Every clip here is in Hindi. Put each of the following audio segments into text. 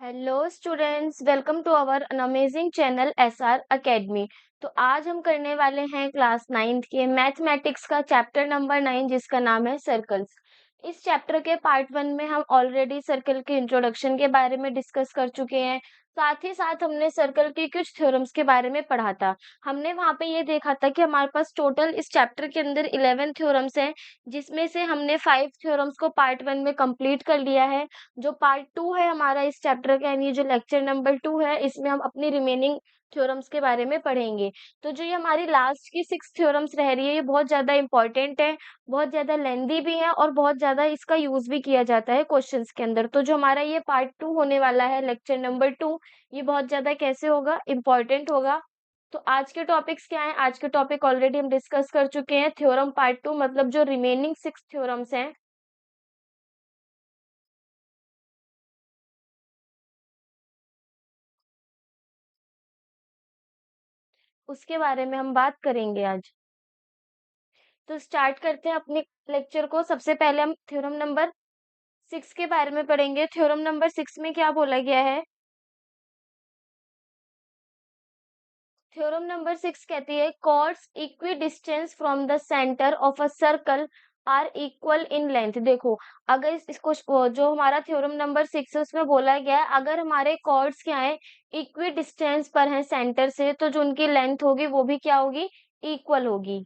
Hello students, welcome to our an amazing channel SR Academy. तो आज हम करने वाले हैं क्लास 9th के मैथमेटिक्स का चैप्टर नंबर 9 जिसका नाम है सर्कल्स। इस चैप्टर के पार्ट 1 में हम ऑलरेडी सर्कल के इंट्रोडक्शन के बारे में डिस्कस कर चुके हैं। साथ ही साथ हमने सर्कल के कुछ थ्योरम्स के बारे में पढ़ा था। हमने वहां पे ये देखा था कि हमारे पास टोटल इस चैप्टर के अंदर 11 थ्योरम्स हैं, जिसमें से हमने 5 थ्योरम्स को पार्ट 1 में कंप्लीट कर लिया है। जो पार्ट 2 है हमारा इस चैप्टर का, यानी जो लेक्चर नंबर 2 है, इसमें हम अपनी रिमेनिंग थ्योरम्स के बारे में पढ़ेंगे। तो जो ये हमारी लास्ट की 6 थ्योरम्स रह रही है, ये बहुत ज्यादा इंपॉर्टेंट है, बहुत ज्यादा लेंदी भी है और बहुत ज्यादा इसका यूज भी किया जाता है क्वेश्चंस के अंदर। तो जो हमारा ये पार्ट 2 होने वाला है, लेक्चर नंबर 2, ये बहुत ज्यादा कैसे होगा, इंपॉर्टेंट होगा। तो आज के टॉपिक्स क्या है? आज के टॉपिक ऑलरेडी हम डिस्कस कर चुके हैं। थ्योरम पार्ट 2 मतलब जो रिमेनिंग 6 थ्योरम्स हैं, उसके बारे में हम बात करेंगे आज। तो स्टार्ट करते हैं अपने लेक्चर को। सबसे पहले हम थ्योरम नंबर 6 के बारे में पढ़ेंगे। थ्योरम नंबर 6 में क्या बोला गया है? थ्योरम नंबर 6 कहती है chords equidistant from the centre of a circle are equal in length. देखो, अगर इसको जो हमारा थ्योरम नंबर 6 है उसमें बोला गया है, अगर हमारे कॉर्ड्स क्या है, इक्वी डिस्टेंस पर हैं सेंटर से, तो जो उनकी लेंथ होगी वो भी क्या होगी, इक्वल होगी।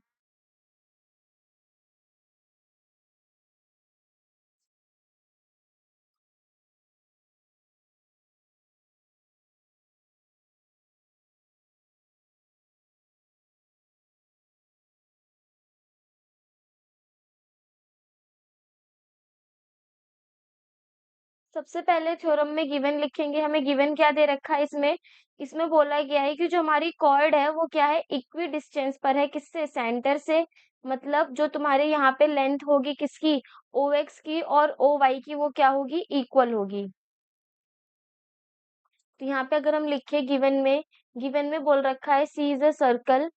सबसे पहले थ्योरम में गिवन लिखेंगे। हमें गिवन क्या दे रखा है इसमें? इसमें बोला गया है कि जो हमारी कॉर्ड है वो क्या है, इक्वी डिस्टेंस पर है, किससे, सेंटर से। मतलब जो तुम्हारे यहाँ पे लेंथ होगी किसकी, ओ एक्स की, और ओ वाई की, वो क्या होगी, इक्वल होगी। तो यहाँ पे अगर हम लिखे गिवन में बोल रखा है सी इज अ सर्कल।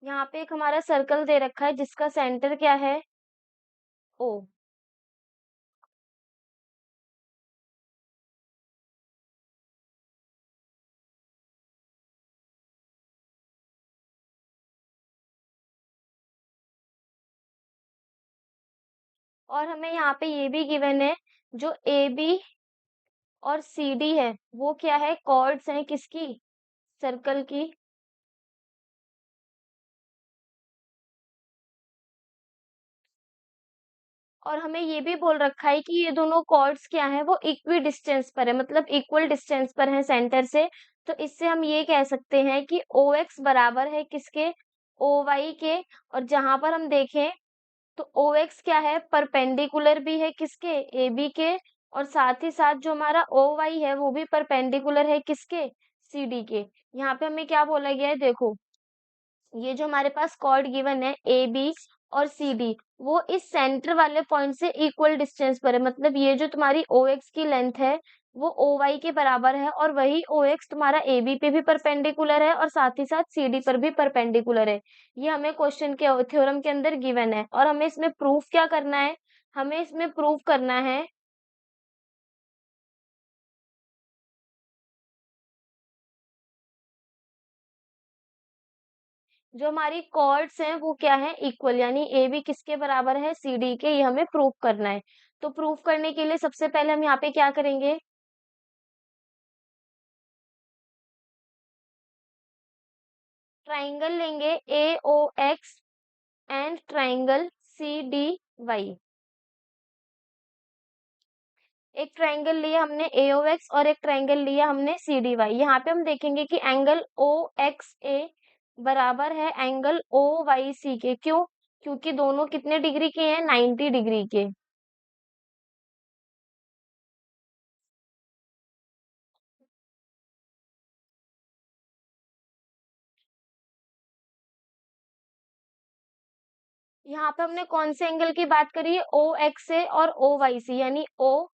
यहाँ पे एक हमारा सर्कल दे रखा है जिसका सेंटर क्या है, ओ। और हमें यहाँ पे ये भी गिवन है, जो ए बी और सी डी है वो क्या है, कॉर्ड्स हैं किसकी, सर्कल की। और हमें ये भी बोल रखा है कि ये दोनों कॉर्ड्स क्या है, वो इक्वी डिस्टेंस पर है, मतलब इक्वल डिस्टेंस पर है सेंटर से। तो इससे हम ये कह सकते हैं कि ओ एक्स बराबर है किसके, ओ वाई के। और जहां पर हम देखें तो ओ एक्स क्या है, परपेंडिकुलर भी है किसके, ए बी के। और साथ ही साथ जो हमारा ओ वाई है वो भी परपेंडिकुलर है किसके, सी डी के। यहाँ पे हमें क्या बोला गया है, देखो, ये जो हमारे पास कॉर्ड गिवन है ए बी और सी डी, वो इस सेंटर वाले पॉइंट से इक्वल डिस्टेंस पर है। मतलब ये जो तुम्हारी ओ एक्स की लेंथ है वो ओ वाई के बराबर है, और वही ओ एक्स तुम्हारा ए बी पे भी परपेंडिकुलर है और साथ ही साथ सी डी पर भी परपेंडिकुलर है। ये हमें क्वेश्चन के थ्योरम के अंदर गिवन है, और हमें इसमें प्रूफ क्या करना है, हमें इसमें प्रूफ करना है जो हमारी कॉर्ड्स हैं वो क्या है, इक्वल, यानी ए बी किसके बराबर है, सी डी के। ये हमें प्रूफ करना है। तो प्रूफ करने के लिए सबसे पहले हम यहाँ पे क्या करेंगे, ट्राइंगल लेंगे A O X and triangle C D Y. एक ट्राइंगल लिया हमने ए ओ एक्स और एक ट्राइंगल लिया हमने सी डी वाई। यहाँ पे हम देखेंगे कि एंगल ओ एक्स ए बराबर है एंगल ओ वाई सी के। क्यों? क्योंकि दोनों कितने डिग्री के हैं, 90 डिग्री के। यहाँ पे हमने कौन से एंगल की बात करी है, ओ एक्स ए और ओ वाई सी, यानी ओ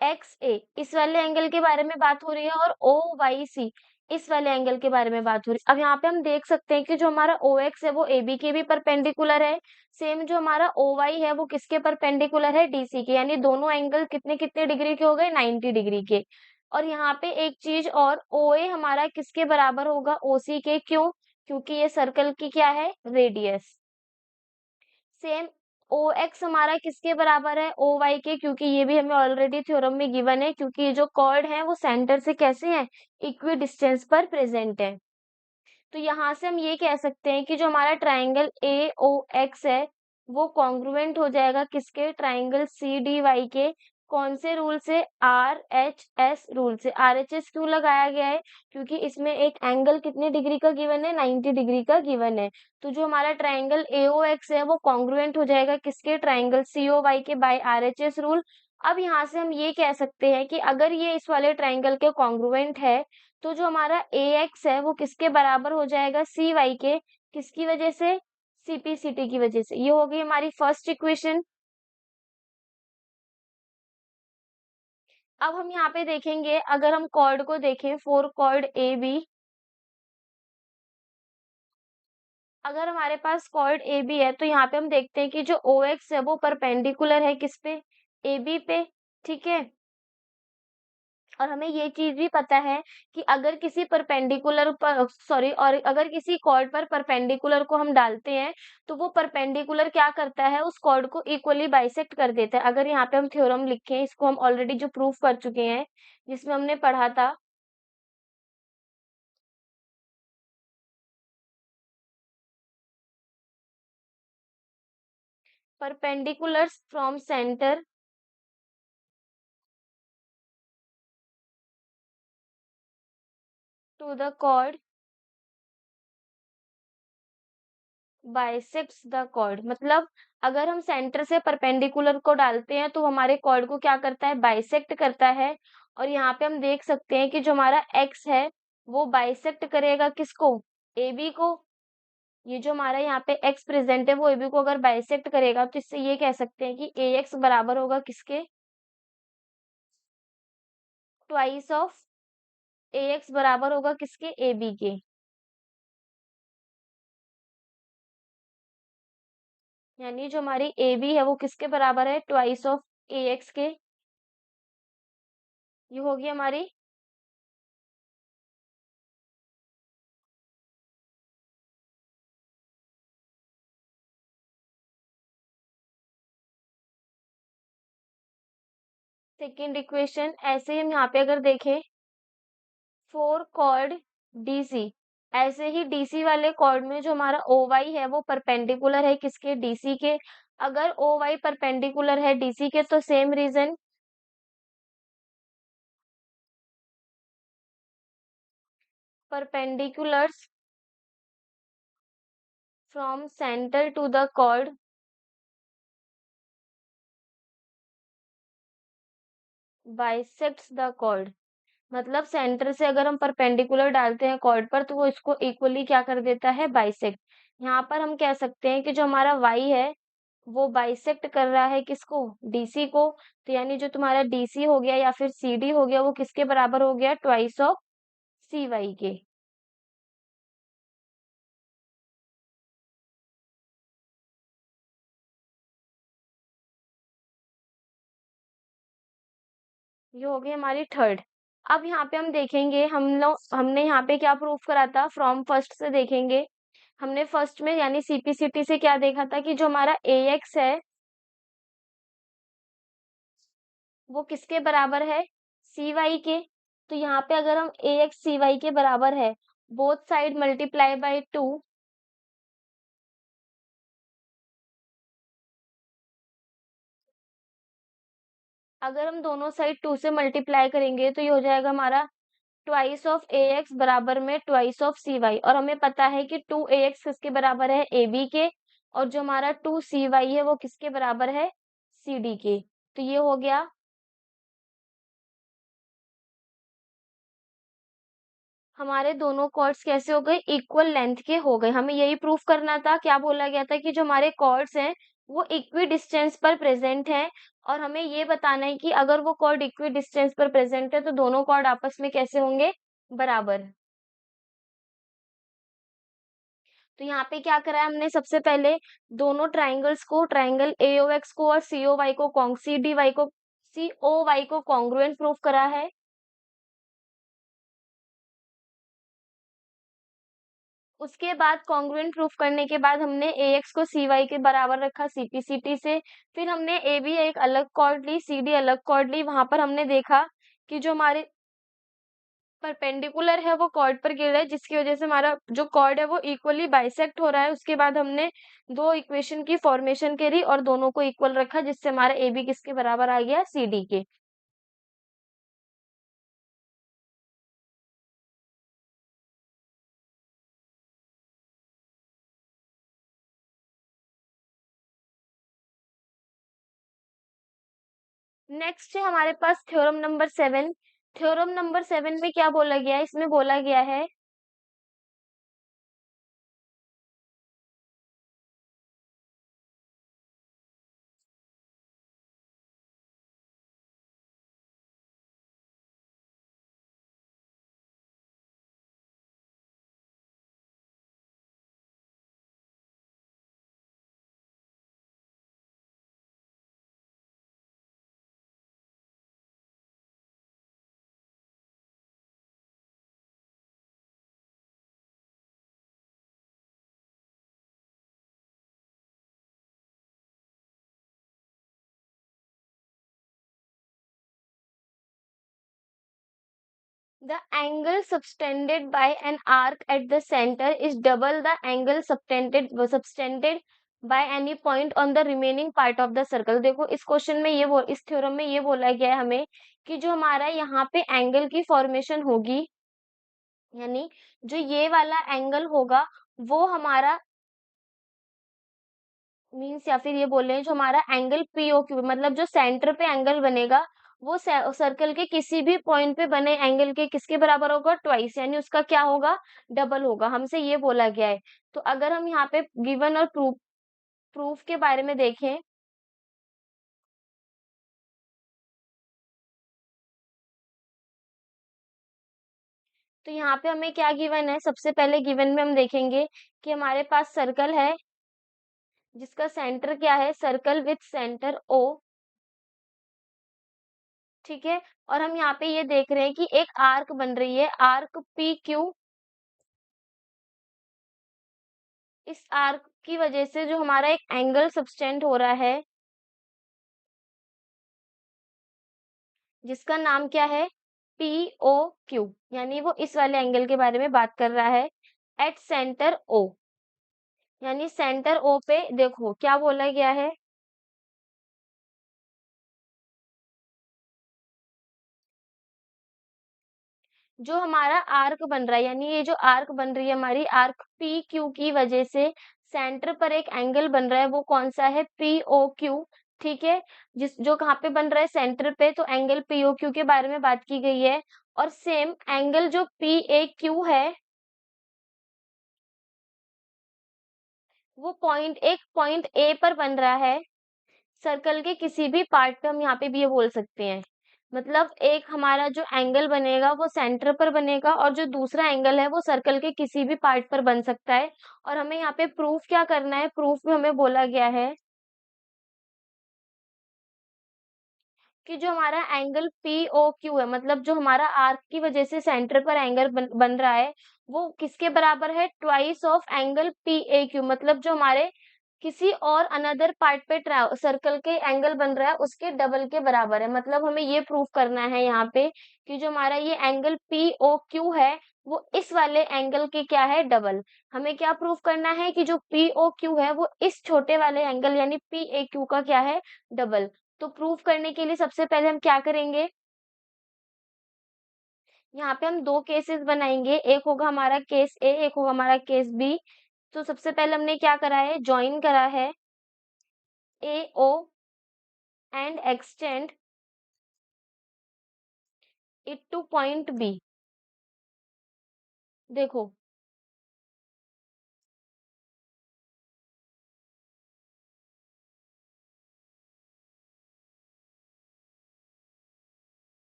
एक्स ए, इस वाले एंगल के बारे में बात हो रही है, और ओ वाई सी, इस वाले एंगल के बारे में बात हो रही। अब यहाँ पे हम देख सकते हैं कि जो हमारा OX है वो AB के भी परपेंडिकुलर है। सेम जो हमारा OY है वो किसके परपेंडिकुलर है? DC के। यानी दोनों एंगल कितने-कितने डिग्री के हो गए? 90 डिग्री के। और यहाँ पे एक चीज़ और, OA हमारा किसके बराबर होगा? OC के। क्यों? क्योंकि ये सर्कल की क्या है? रेडियस। सेम OX हमारा किसके बराबर है? OY के, क्योंकि ये भी हमें ऑलरेडी थ्योरम में गिवन है, क्योंकि ये जो कॉर्ड है वो सेंटर से कैसे हैं? इक्वी डिस्टेंस पर प्रेजेंट है। तो यहाँ से हम ये कह सकते हैं कि जो हमारा ट्राइंगल AOX है वो कॉन्ग्रुएंट हो जाएगा किसके? ट्राइंगल CDY के। कौन से रूल से? RHS रूल से। RHS क्यों लगाया गया है? क्योंकि इसमें एक एंगल कितने डिग्री का गिवन है? 90 डिग्री का गिवन है। तो जो हमारा ट्राइंगल AOX है वो कॉन्ग्रुएंट हो जाएगा किसके? ट्राइंगल COY के बाय RHS रूल। अब यहाँ से हम ये कह सकते हैं कि अगर ये इस वाले ट्राइंगल के कॉन्ग्रुएंट है तो जो हमारा AX है वो किसके बराबर हो जाएगा? CY के। किसकी वजह से? CPCT की वजह से। ये हो गई हमारी फर्स्ट इक्वेशन। अब हम यहाँ पे देखेंगे, अगर हम कॉर्ड को देखें, फोर कॉर्ड AB, अगर हमारे पास कॉर्ड AB है तो यहाँ पे हम देखते हैं कि जो OX है वो परपेंडिकुलर है किस पे? AB पे। ठीक है। और हमें ये चीज भी पता है कि अगर किसी परपेंडिकुलर पर, सॉरी, और अगर किसी कॉर्ड पर परपेंडिकुलर को हम डालते हैं तो वो परपेंडिकुलर क्या करता है? उस कॉर्ड को इक्वली बाइसेक्ट कर देता है। अगर यहाँ पे हम थ्योरम लिखें, इसको हम ऑलरेडी जो प्रूफ कर चुके हैं, जिसमें हमने पढ़ा था, perpendiculars from centre to the chord bisects the chord. मतलब अगर हम सेंटर से परपेंडिकुलर को डालते हैं तो हमारे कॉर्ड को क्या करता है? बाइसेक्ट करता है। और यहाँ पे हम देख सकते हैं कि जो हमारा एक्स है वो बाइसेक्ट करेगा किसको? AB को। ये जो हमारा यहाँ पे एक्स प्रेजेंट है वो AB को अगर बाइसेक्ट करेगा तो इससे ये कह सकते हैं कि AX बराबर होगा किसके? ट्वाइस ऑफ AX बराबर होगा किसके? AB के। यानी जो हमारी AB है वो किसके बराबर है? ट्वाइस ऑफ AX के। ये होगी हमारी सेकेंड इक्वेशन। ऐसे ही हम यहाँ पे अगर देखें, फोर कॉर्ड DC, ऐसे ही DC वाले कॉर्ड में जो हमारा OY है वो परपेंडिकुलर है किसके? DC के। अगर OY परपेंडिकुलर है DC के तो same reason, perpendiculars from centre to the chord bisects the chord. मतलब सेंटर से अगर हम परपेंडिकुलर डालते हैं कॉर्ड पर तो वो इसको इक्वली क्या कर देता है? बाइसेक्ट। यहाँ पर हम कह सकते हैं कि जो हमारा Y है वो बाइसेक्ट कर रहा है किसको? DC को। तो यानी जो तुम्हारा DC हो गया या फिर CD हो गया वो किसके बराबर हो गया? ट्वाइस ऑफ CY के। ये हो गई हमारी थर्ड। अब यहाँ पे हम देखेंगे, हमने यहाँ पे क्या प्रूफ करा था? फ्रॉम फर्स्ट से देखेंगे। हमने फर्स्ट में यानी CPCT से क्या देखा था कि जो हमारा AX है वो किसके बराबर है? CY के। तो यहाँ पे अगर हम AX CY के बराबर है, बोथ साइड मल्टीप्लाई बाय 2, अगर हम दोनों साइड 2 से मल्टीप्लाई करेंगे तो ये हो जाएगा हमारा ट्वाइस ऑफ AX बराबर में ट्वाइस ऑफ CY। और हमें पता है कि 2AX किसके बराबर है? AB के। और जो हमारा 2CY है वो किसके बराबर है? CD के। तो ये हो गया हमारे दोनों कॉर्ड्स कैसे हो गए? इक्वल लेंथ के हो गए। हमें यही प्रूफ करना था। क्या बोला गया था? कि जो हमारे कॉर्ड्स हैं वो इक्वी डिस्टेंस पर प्रेजेंट हैं। और हमें ये बताना है कि अगर वो कॉर्ड इक्वी डिस्टेंस पर प्रेजेंट है तो दोनों कॉर्ड आपस में कैसे होंगे? बराबर। तो यहाँ पे क्या करा है हमने, सबसे पहले दोनों ट्राइंगल्स को, ट्राइंगल AOX को और COY को कॉन्ग्रुएंट प्रूफ करा है। उसके बाद कॉन्ग्रुएंट प्रूफ करने के बाद हमने AX को CY के बराबर रखा CP/CT से। फिर हमने AB एक अलग कॉर्ड ली, CD अलग कॉर्ड ली। वहां पर हमने देखा कि जो हमारे परपेंडिकुलर है वो कॉर्ड पर गिर रहा है, जिसकी वजह से हमारा जो कॉर्ड है वो इक्वली बाइसेक्ट हो रहा है। उसके बाद हमने दो इक्वेशन की फॉर्मेशन करी और दोनों को इक्वल रखा, जिससे हमारा AB किसके बराबर आ गया, CD के। नेक्स्ट है हमारे पास थ्योरम नंबर 7। थ्योरम नंबर 7 में क्या बोला गया है, इसमें बोला गया है the angle subtended by an arc at the center is double the angle subtended by any point on the remaining part of the circle। देखो इस क्वेश्चन में इस थ्योरम में ये बोला गया है हमें कि जो हमारा यहाँ पे एंगल की फॉर्मेशन होगी, यानी जो ये वाला एंगल होगा वो हमारा मीन्स, या फिर ये बोल रहे हैं जो हमारा एंगल POQ, मतलब जो सेंटर पे एंगल बनेगा वो सर्कल के किसी भी पॉइंट पे बने एंगल के किसके बराबर होगा, ट्वाइस, यानी उसका क्या होगा, डबल होगा। हमसे ये बोला गया है। तो अगर हम यहाँ पे गिवन और प्रूफ के बारे में देखें, तो यहाँ पे हमें क्या गिवन है, सबसे पहले गिवन में हम देखेंगे कि हमारे पास सर्कल है जिसका सेंटर क्या है, सर्कल विथ सेंटर O। ठीक है, और हम यहाँ पे ये देख रहे हैं कि एक आर्क बन रही है, आर्क PQ। इस आर्क की वजह से जो हमारा एक एंगल सबटेंड हो रहा है, जिसका नाम क्या है, POQ, यानी वो इस वाले एंगल के बारे में बात कर रहा है, एट सेंटर O। यानी सेंटर O पे देखो क्या बोला गया है, जो हमारा आर्क बन रहा है, यानी ये जो आर्क बन रही है हमारी, आर्क PQ की वजह से सेंटर पर एक एंगल बन रहा है, वो कौन सा है, POQ। ठीक है, जिस जो कहाँ पे बन रहा है, सेंटर पे, तो एंगल POQ के बारे में बात की गई है। और सेम एंगल जो PAQ है वो पॉइंट A पर बन रहा है, सर्कल के किसी भी पार्ट पे। हम यहाँ पे भी ये बोल सकते हैं, मतलब एक हमारा जो एंगल बनेगा वो सेंटर पर बनेगा और जो दूसरा एंगल है वो सर्कल के किसी भी पार्ट पर बन सकता है। और हमें यहाँ पे प्रूफ क्या करना है, प्रूफ में हमें बोला गया है कि जो हमारा एंगल POQ है, मतलब जो हमारा आर्क की वजह से सेंटर पर एंगल बन रहा है, वो किसके बराबर है, ट्वाइस ऑफ एंगल PAQ। मतलब जो हमारे किसी और अनदर पार्ट पे सर्कल के एंगल बन रहा है उसके डबल के बराबर है। मतलब हमें ये प्रूफ करना है यहाँ पे कि जो हमारा ये एंगल POQ है वो इस वाले एंगल के क्या है, डबल। हमें क्या प्रूफ करना है कि जो POQ है वो इस छोटे वाले एंगल यानी PAQ का क्या है, डबल। तो प्रूफ करने के लिए सबसे पहले हम क्या करेंगे, यहाँ पे हम दो केसेस बनाएंगे, एक होगा हमारा केस A, एक होगा हमारा केस B। तो सबसे पहले हमने क्या करा है, ज्वाइन करा है AO and extend it two point B। देखो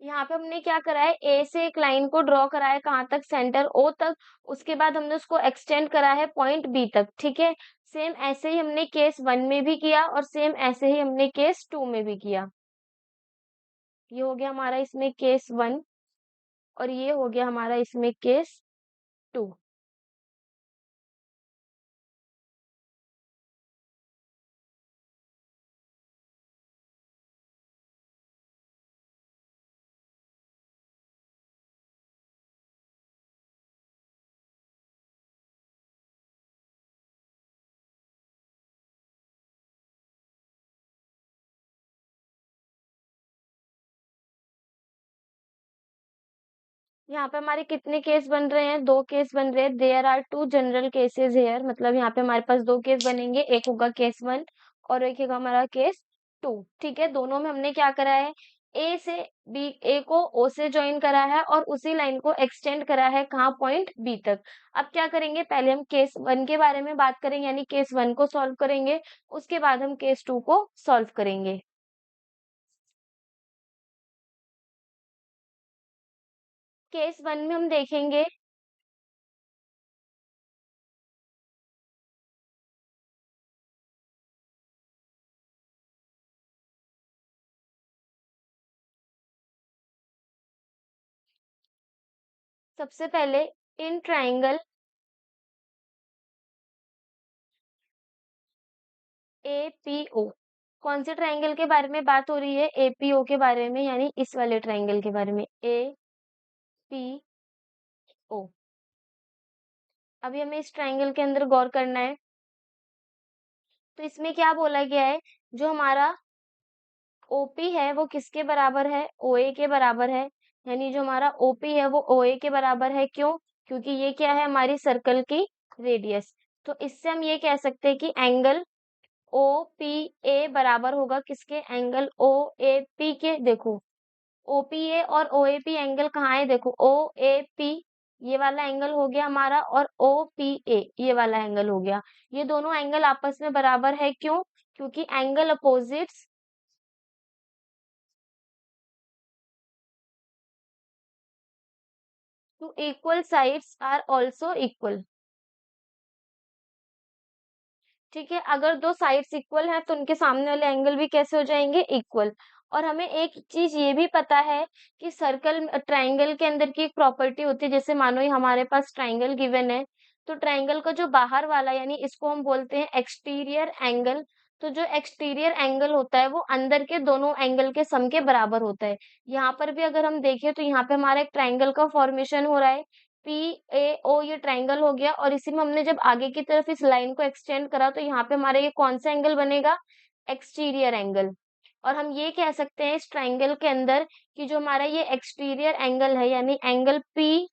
यहाँ पे हमने क्या करा है, ए से एक लाइन को ड्रॉ करा है, कहाँ तक, सेंटर ओ तक। उसके बाद हमने उसको एक्सटेंड करा है पॉइंट बी तक, ठीक है। सेम ऐसे ही हमने केस 1 में भी किया और सेम ऐसे ही हमने केस 2 में भी किया। ये हो गया हमारा इसमें केस 1 और ये हो गया हमारा इसमें केस 2। यहाँ पे हमारे कितने केस बन रहे हैं, 2 केस बन रहे हैं। There are 2 general cases here, मतलब यहाँ पे हमारे पास 2 केस बनेंगे, एक होगा केस 1 और एक होगा हमारा केस 2, ठीक है। दोनों में हमने क्या करा है, ए से बी, ए को ओ से ज्वाइन करा है और उसी लाइन को एक्सटेंड करा है, कहाँ, पॉइंट बी तक। अब क्या करेंगे, पहले हम केस 1 के बारे में बात करेंगे, यानी केस 1 को सॉल्व करेंगे, उसके बाद हम केस 2 को सॉल्व करेंगे। केस 1 में हम देखेंगे, सबसे पहले इन ट्राइंगल एपीओ, कौन से ट्राइंगल के बारे में बात हो रही है, एपीओ के बारे में, यानी इस वाले ट्राइंगल के बारे में, एपीओ। अभी हमें इस ट्राइंगल के अंदर गौर करना है। तो इसमें क्या बोला गया है, जो हमारा ओपी है वो किसके बराबर है, ओए के बराबर है। यानी जो हमारा ओपी है वो ओए के बराबर है, क्यों, क्योंकि ये क्या है, हमारी सर्कल की रेडियस। तो इससे हम ये कह सकते हैं कि एंगल ओ पी ए बराबर होगा किसके, एंगल ओ ए पी के। देखो ओपीए और ओएपी एंगल कहाँ है, देखो ओएपी ये वाला एंगल हो गया हमारा और ओपीए ये वाला एंगल हो गया। ये दोनों एंगल आपस में बराबर है, क्यों, क्योंकि angle opposites to equal sides are also equal. ठीक है, अगर दो साइड्स इक्वल हैं तो उनके सामने वाले एंगल भी कैसे हो जाएंगे, इक्वल। और हमें एक चीज ये भी पता है कि सर्कल ट्राइंगल के अंदर की एक प्रॉपर्टी होती है, जैसे मानो ये हमारे पास ट्राइंगल गिवन है, तो ट्राइंगल का जो बाहर वाला, यानी इसको हम बोलते हैं एक्सटीरियर एंगल। तो जो एक्सटीरियर एंगल होता है वो अंदर के दोनों एंगल के सम के बराबर होता है। यहाँ पर भी अगर हम देखें तो यहाँ पे हमारा एक ट्राइंगल का फॉर्मेशन हो रहा है, पी ए ओ, ये ट्राइंगल हो गया और इसी में हमने जब आगे की तरफ इस लाइन को एक्सटेंड करा तो यहाँ पे हमारा ये कौन सा एंगल बनेगा, एक्सटीरियर एंगल। और हम ये कह सकते हैं इस ट्राइंगल के अंदर कि जो हमारा ये एक्सटीरियर एंगल है, यानी एंगल पी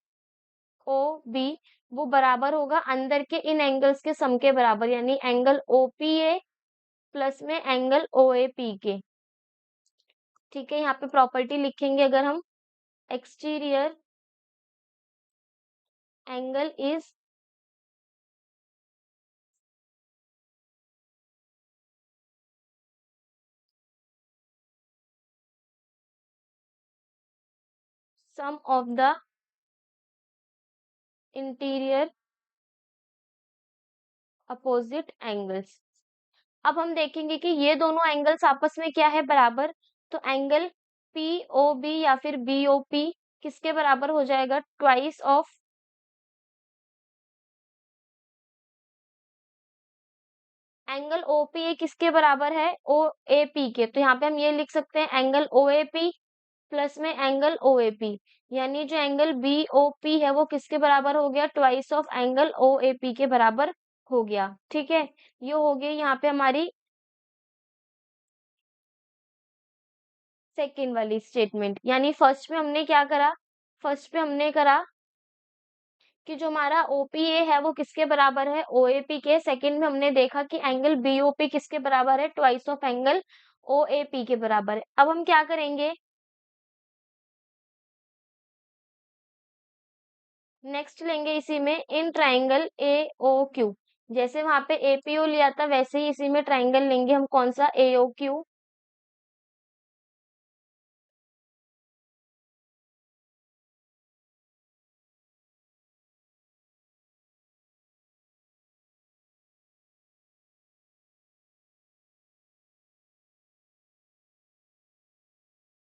ओ बी, वो बराबर होगा अंदर के इन एंगल्स के सम के बराबर, यानी angle O P A plus में एंगल ओ ए पी के। ठीक है, यहाँ पे प्रॉपर्टी लिखेंगे अगर हम, exterior angle is sum of the interior opposite angles. अब हम देखेंगे कि ये दोनों एंगल्स आपस में क्या है, बराबर। तो एंगल पी ओ बी या फिर बी ओ पी किसके बराबर हो जाएगा, twice of angle O P A, किसके बराबर है, ओ ए पी के। तो यहाँ पे हम ये लिख सकते हैं angle O A P plus में एंगल ओ ए पी, यानी जो एंगल बी ओ पी है वो किसके बराबर हो गया, twice of angle O A P के बराबर हो गया। ठीक है, ये हो गई यहाँ पे हमारी सेकेंड वाली स्टेटमेंट। यानी फर्स्ट में हमने क्या करा, फर्स्ट में हमने करा कि जो हमारा ओपीए है वो किसके बराबर है, ओएपी के। सेकंड में हमने देखा कि एंगल बीओपी किसके बराबर है, ट्वाइस ऑफ एंगल ओएपी के बराबर है। अब हम क्या करेंगे, नेक्स्ट लेंगे इसी में in triangle A O Q. जैसे वहां पे एपीओ लिया था वैसे ही इसी में ट्राइंगल लेंगे हम, कौन सा, एओ क्यू।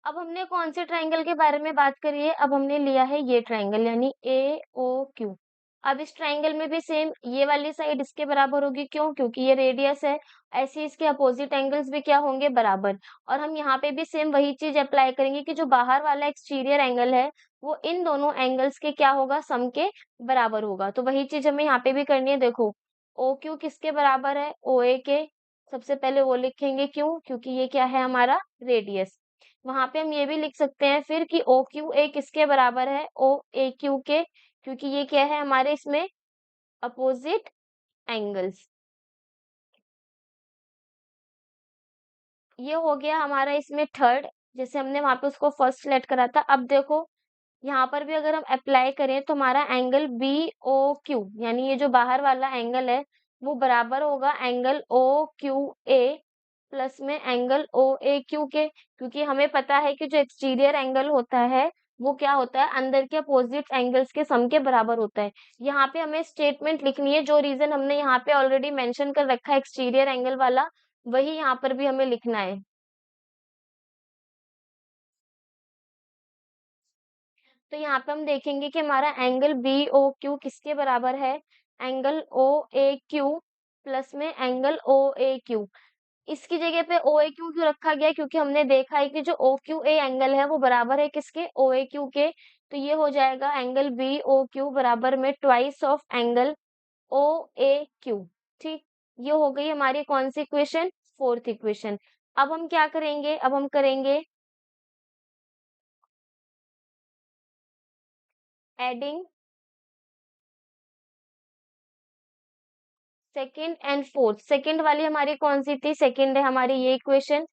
अब हमने कौन से ट्रायंगल के बारे में बात करी है? अब हमने लिया है ये ट्रायंगल यानी AOQ। अब इस ट्रायंगल में भी सेम ये वाली साइड इसके बराबर होगी, क्यों? क्योंकि ये रेडियस है। ऐसे इसके अपोजिट एंगल्स भी क्या होंगे? बराबर। और हम यहाँ पे भी सेम वही चीज अप्लाई करेंगे कि जो बाहर वाला एक्सटीरियर एंगल है वो इन दोनों एंगल्स के क्या होगा? सम के बराबर होगा। तो वही चीज हमें यहाँ पे भी करनी है। देखो, OQ किसके बराबर है? OA के। सबसे पहले वो लिखेंगे, क्यों? क्योंकि ये क्या है? हमारा रेडियस। वहां पे हम ये भी लिख सकते हैं फिर कि ओ क्यू ए किसके बराबर है? ओ ए क्यू के, क्योंकि ये क्या है? हमारे इसमें अपोजिट एंगल्स। ये हो गया हमारा इसमें थर्ड, जैसे हमने वहां पे उसको फर्स्ट सेलेक्ट करा था। अब देखो, यहाँ पर भी अगर हम अप्लाई करें तो हमारा एंगल बी ओ क्यू यानी ये जो बाहर वाला एंगल है वो बराबर होगा angle O Q A plus में एंगल ओ ए क्यू के, क्योंकि हमें पता है कि जो एक्सटीरियर एंगल होता है वो क्या होता है? अंदर के अपोजिट एंगल्स के सम के बराबर होता है। यहाँ पे हमें स्टेटमेंट लिखनी है, जो रीजन हमने यहाँ पे ऑलरेडी मेंशन कर रखा है एक्सटीरियर एंगल वाला, वही यहाँ पर भी हमें लिखना है। तो यहाँ पे हम देखेंगे कि हमारा एंगल बी ओ क्यू किसके बराबर है? Angle O A Q plus में एंगल ओ ए क्यू। इसकी जगह पे ओ ए क्यू क्यों रखा गया है? क्योंकि हमने देखा है कि जो ओ क्यू ए एंगल है वो बराबर है किसके? ओ ए क्यू के। तो ये हो जाएगा एंगल बी ओ क्यू बराबर में twice of angle O A Q. ठीक, ये हो गई हमारी कौन सी इक्वेशन? Fourth equation. अब हम क्या करेंगे? अब हम करेंगे adding second and fourth. Second वाली हमारी कौन सी थी? सेकंड है हमारी ये इक्वेशन,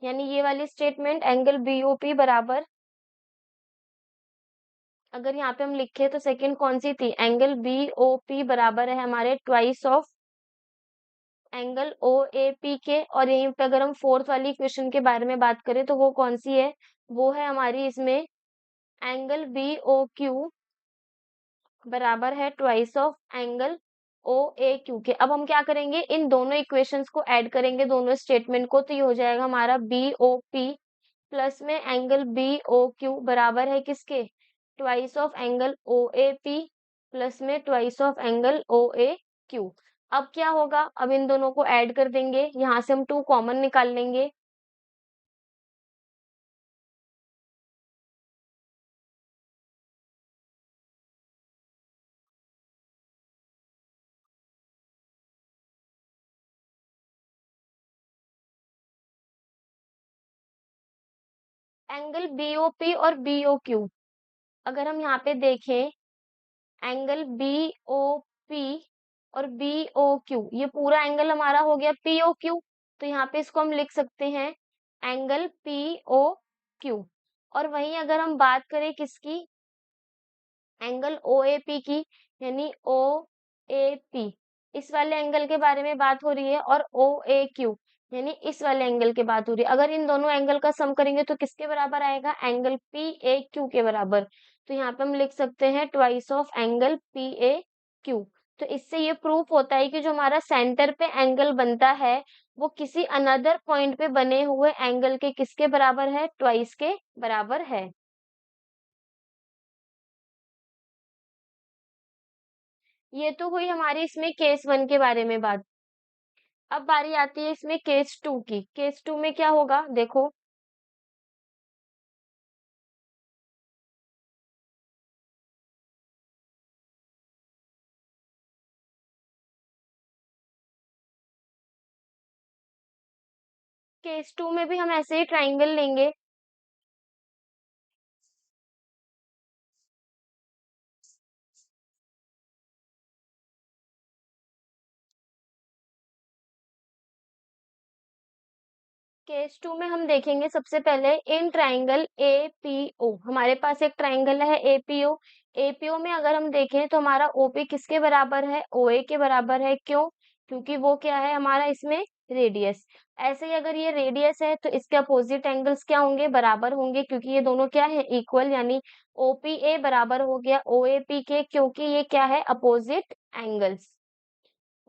यानी ये वाली स्टेटमेंट एंगल बीओपी बराबर, अगर यहाँ पे हम लिखे तो सेकंड कौन सी थी? एंगल बीओपी बराबर है हमारे ट्वाइस ऑफ एंगल ओएपी के। और यहीं पे अगर हम फोर्थ वाली इक्वेशन के बारे में बात करें तो वो कौन सी है? वो है हमारी इसमें एंगल बीओक्यू बराबर है twice of angle O A Q के। अब हम क्या करेंगे? इन दोनों इक्वेशंस को ऐड करेंगे, दोनों स्टेटमेंट को, तो ये हो जाएगा हमारा बी ओ पी प्लस में एंगल बी ओ क्यू बराबर है किसके? Twice of angle O A P plus में twice of angle O A Q. अब क्या होगा? अब इन दोनों को ऐड कर देंगे, यहाँ से हम टू कॉमन निकाल लेंगे। एंगल बीओपी और बीओक्यू, अगर हम यहाँ पे देखें एंगल बी ओ पी और बी ओ क्यू, ये पूरा एंगल हमारा हो गया पी ओ क्यू। तो यहाँ पे इसको हम लिख सकते हैं एंगल पी ओ क्यू। और वहीं अगर हम बात करें किसकी? एंगल ओ ए पी की, यानी ओ ए पी, इस वाले एंगल के बारे में बात हो रही है, और ओ ए क्यू यानी इस वाले एंगल की बात हो रही है। अगर इन दोनों एंगल का सम करेंगे तो किसके बराबर आएगा? एंगल पी ए क्यू के बराबर। तो यहाँ पे हम लिख सकते हैं twice of angle P A Q. तो इससे ये प्रूफ होता है कि जो हमारा सेंटर पे एंगल बनता है वो किसी अनदर पॉइंट पे बने हुए एंगल के किसके बराबर है? ट्वाइस के बराबर है। ये तो हुई हमारी इसमें केस वन के बारे में बात। अब बारी आती है इसमें केस टू की। केस टू में क्या होगा? देखो, केस टू में भी हम ऐसे ही ट्राइंगल लेंगे। केस टू में हम देखेंगे सबसे पहले इन ट्राइंगल एपीओ। हमारे पास एक ट्राइंगल है एपीओ। एपीओ में अगर हम देखें तो हमारा ओपी किसके बराबर है? ओए के बराबर है। क्यों? क्योंकि वो क्या है हमारा इसमें? रेडियस। ऐसे ही अगर ये रेडियस है तो इसके अपोजिट एंगल्स क्या होंगे? बराबर होंगे, क्योंकि ये दोनों क्या है? इक्वल, यानी ओपीए बराबर हो गया ओएपी के, क्योंकि ये क्या है? Opposite angles.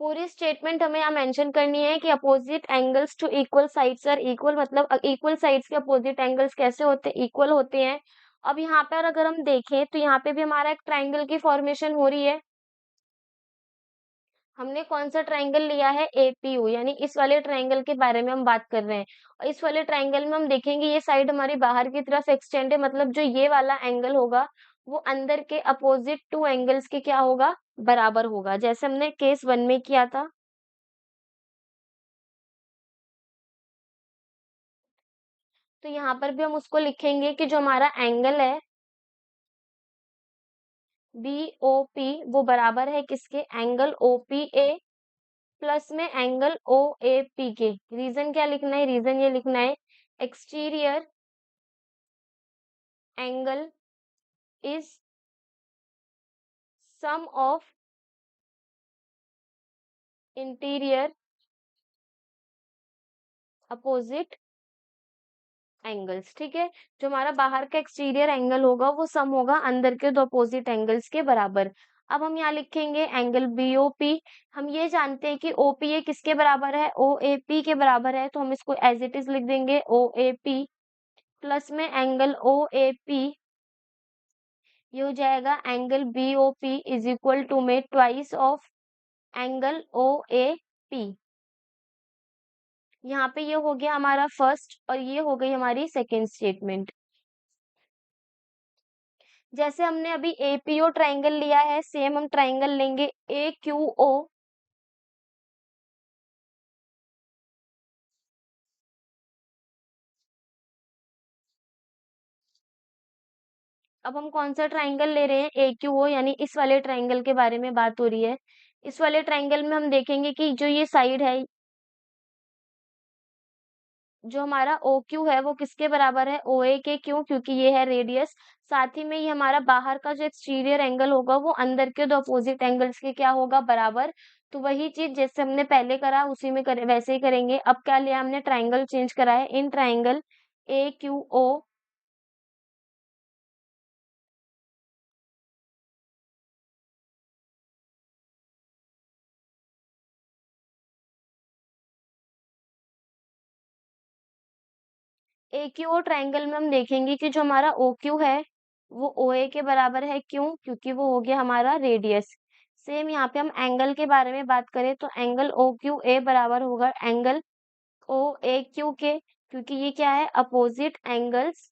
पूरी स्टेटमेंट हमें यहाँ मेंशन करनी है कि opposite angles to equal sides are equal, मतलब इक्वल साइड्स के अपोजिट एंगल्स कैसे होते हैं, इक्वल होते हैं। अब यहाँ पर अगर हम देखें तो यहाँ पे भी हमारा एक ट्राइंगल की फॉर्मेशन हो रही है। हमने कौन सा ट्राइंगल लिया है, एपीयू, यानी इस वाले ट्राइंगल के बारे में हम बात कर रहे हैं। और इस वाले ट्राइंगल में हम देखेंगे ये साइड हमारी बाहर की तरफ एक्सटेंड है, मतलब जो ये वाला एंगल होगा वो अंदर के अपोजिट टू एंगल्स के क्या होगा, बराबर होगा, जैसे हमने केस 1 में किया था। तो यहाँ पर भी हम उसको लिखेंगे कि जो हमारा एंगल है BOP वो बराबर है किसके, एंगल OPA प्लस में एंगल OAP के। रीजन क्या लिखना है, रीजन ये लिखना है, exterior angle is sum of interior opposite angles. ठीक है, जो हमारा बाहर का एक्सटीरियर एंगल होगा वो सम होगा अंदर के दो अपोजिट एंगल्स के बराबर। अब हम यहाँ लिखेंगे एंगल BOP। हम ये जानते हैं कि OPA किसके बराबर है, OAP के बराबर है, तो हम इसको एज इट इज लिख देंगे OAP प्लस में एंगल OAP, ये हो जाएगा angle BOP is equal to में ट्वाइस ऑफ एंगल OAP। यहाँ पे ये हो गया हमारा फर्स्ट और ये हो गई हमारी सेकेंड स्टेटमेंट। जैसे हमने अभी APO ट्राइंगल लिया है, सेम हम ट्राइंगल लेंगे AQO। अब हम कौन सा ट्राइंगल ले रहे हैं, AQO, यानी इस वाले ट्राइंगल के बारे में बात हो रही है। इस वाले ट्राइंगल में हम देखेंगे कि जो ये साइड है, जो हमारा OQ है वो किसके बराबर है, OA के। क्यों, क्योंकि ये है रेडियस। साथ ही में ये हमारा बाहर का जो एक्सटीरियर एंगल होगा वो अंदर के दो अपोजिट एंगल्स के क्या होगा, बराबर। तो वही चीज जैसे हमने पहले करा उसी में करे, वैसे ही करेंगे। अब क्या लिया हमने, ट्राइंगल चेंज करा है, in triangle AQO AQO triangle में हम देखेंगे कि जो हमारा OQ है वो OA के बराबर है। क्यों, क्योंकि वो हो गया हमारा रेडियस। सेम यहाँ पे हम एंगल के बारे में बात करें तो एंगल OQA बराबर होगा एंगल OAQ के, क्योंकि ये क्या है, अपोजिट एंगल्स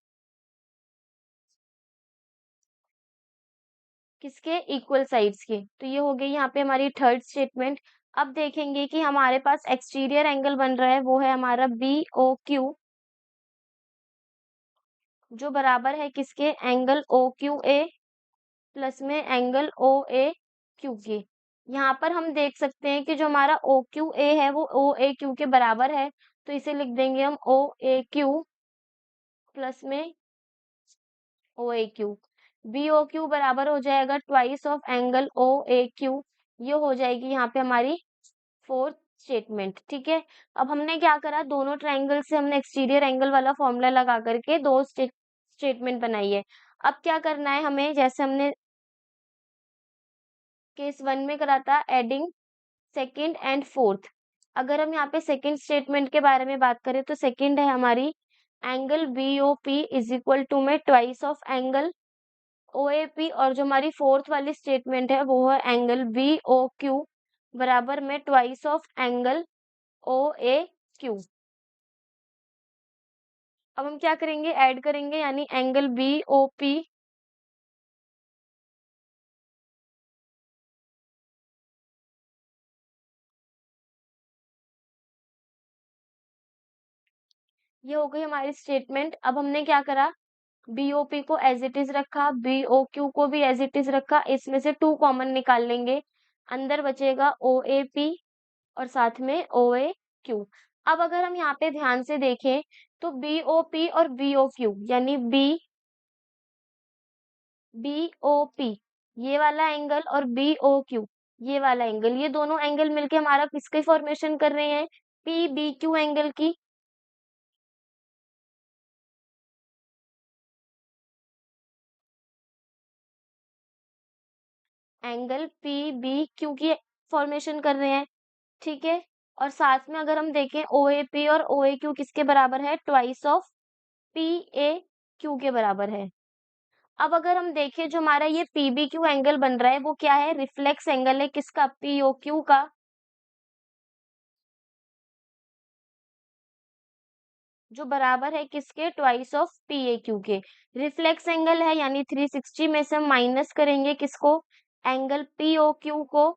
किसके, इक्वल साइड्स के। तो ये हो गई यहाँ पे हमारी थर्ड स्टेटमेंट। अब देखेंगे कि हमारे पास एक्सटीरियर एंगल बन रहा है, वो है हमारा BOQ, जो बराबर है किसके, एंगल OQA प्लस में एंगल OAQ के। यहाँ पर हम देख सकते हैं कि जो हमारा OQA है वो OAQ के बराबर है, तो इसे लिख देंगे हम OAQ प्लस में OAQ। BOQ बराबर हो जाएगा ट्वाइस ऑफ एंगल OAQ। ये हो जाएगी यहाँ पे हमारी फोर्थ स्टेटमेंट। ठीक है, अब हमने क्या करा, दोनों ट्राइंगल से हमने एक्सटीरियर एंगल वाला फॉर्मूला लगा करके दो स्टेटमेंट बनाई है। अब क्या करना है हमें, जैसे हमने केस 1 में करा था, एडिंग सेकंड एंड फोर्थ। अगर हम यहाँ पे सेकंड स्टेटमेंट के बारे में बात करें तो सेकंड है हमारी angle BOP is equal to में ट्वाइस ऑफ एंगल OAP, और जो हमारी फोर्थ वाली स्टेटमेंट है वो है एंगल BOQ बराबर में ट्वाइस ऑफ एंगल OAQ। अब हम क्या करेंगे, ऐड करेंगे, यानी एंगल BOP ये हो गई हमारी स्टेटमेंट। अब हमने क्या करा, BOP को एज इट इज रखा, BOQ को भी एज इट इज रखा, इसमें से टू कॉमन निकाल लेंगे, अंदर बचेगा OAP और साथ में OAQ। अब अगर हम यहाँ पे ध्यान से देखें तो BOP और BOQ यानी BOP ये वाला एंगल और BOQ ये वाला एंगल, ये दोनों एंगल मिलके हमारा किसकी फॉर्मेशन कर रहे हैं, PBQ एंगल की। एंगल PBQ की फॉर्मेशन कर रहे हैं। ठीक है। और साथ में अगर हम देखें OAP और OAQ किसके बराबर है, ट्वाइस ऑफ PAQ के बराबर है। अब अगर हम देखें जो हमारा ये PBQ एंगल बन रहा है वो क्या है, रिफ्लेक्स एंगल है किसका, POQ का, जो बराबर है किसके, ट्वाइस ऑफ PAQ के। रिफ्लेक्स एंगल है यानी 360 में से हम माइनस करेंगे किसको, एंगल POQ को,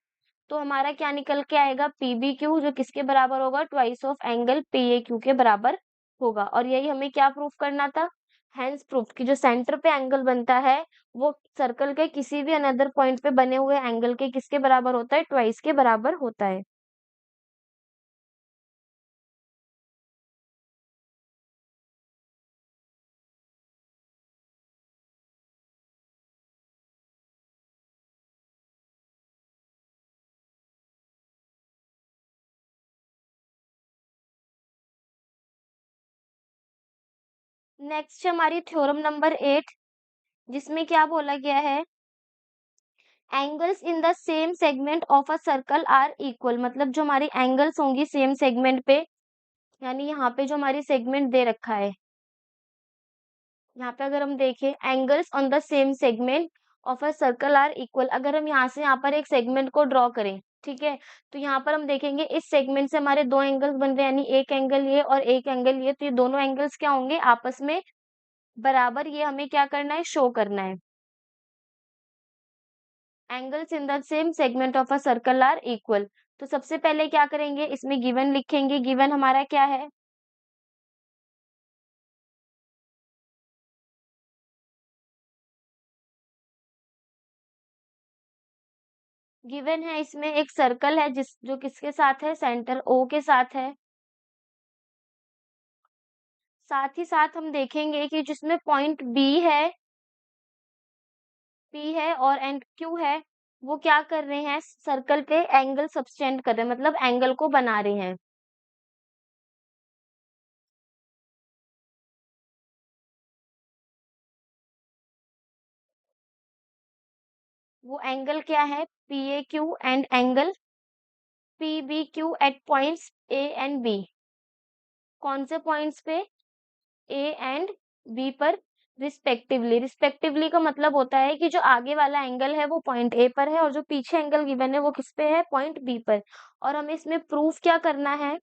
तो हमारा क्या निकल के आएगा, PBQ, जो किसके बराबर होगा, ट्वाइस ऑफ एंगल PAQ के बराबर होगा। और यही हमें क्या प्रूफ करना था, हेंस प्रूफ कि जो सेंटर पे एंगल बनता है वो सर्कल के किसी भी अनदर पॉइंट पे बने हुए एंगल के किसके बराबर होता है, ट्वाइस के बराबर होता है। नेक्स्ट हमारी थ्योरम नंबर 8, जिसमें क्या बोला गया है, angles in the same segment of a circle are equal, मतलब जो हमारी एंगल्स होंगी सेम सेगमेंट पे, यानी यहाँ पे जो हमारी सेगमेंट दे रखा है, यहाँ पे अगर हम देखें angles on the same segment of a circle are equal, अगर हम यहाँ से यहाँ पर एक सेगमेंट को ड्रॉ करें, ठीक है, तो यहाँ पर हम देखेंगे इस सेगमेंट से हमारे दो एंगल्स बन रहे हैं, यानी एक एंगल ये और एक एंगल ये, तो ये दोनों एंगल्स क्या होंगे, आपस में बराबर, ये हमें क्या करना है, शो करना है। Angles in the same segment of a circle are equal, तो सबसे पहले क्या करेंगे, इसमें गिवन लिखेंगे, गिवन हमारा क्या है, गिवन है इसमें एक सर्कल है जिस जो किसके साथ है, सेंटर O के साथ है। साथ ही साथ हम देखेंगे कि जिसमें पॉइंट P है और एंड Q है, वो क्या कर रहे हैं, सर्कल पे एंगल सबटेंड कर रहे हैं, मतलब एंगल को बना रहे हैं। वो एंगल क्या है, PAQ and angle PBQ at points A and B। कौन से पॉइंट्स पे, ए एंड बी पर रिस्पेक्टिवली। रिस्पेक्टिवली का मतलब होता है कि जो आगे वाला एंगल है वो पॉइंट ए पर है और जो पीछे एंगल गिवन है वो किस पे है, पॉइंट बी पर। और हमें इसमें प्रूफ क्या करना है,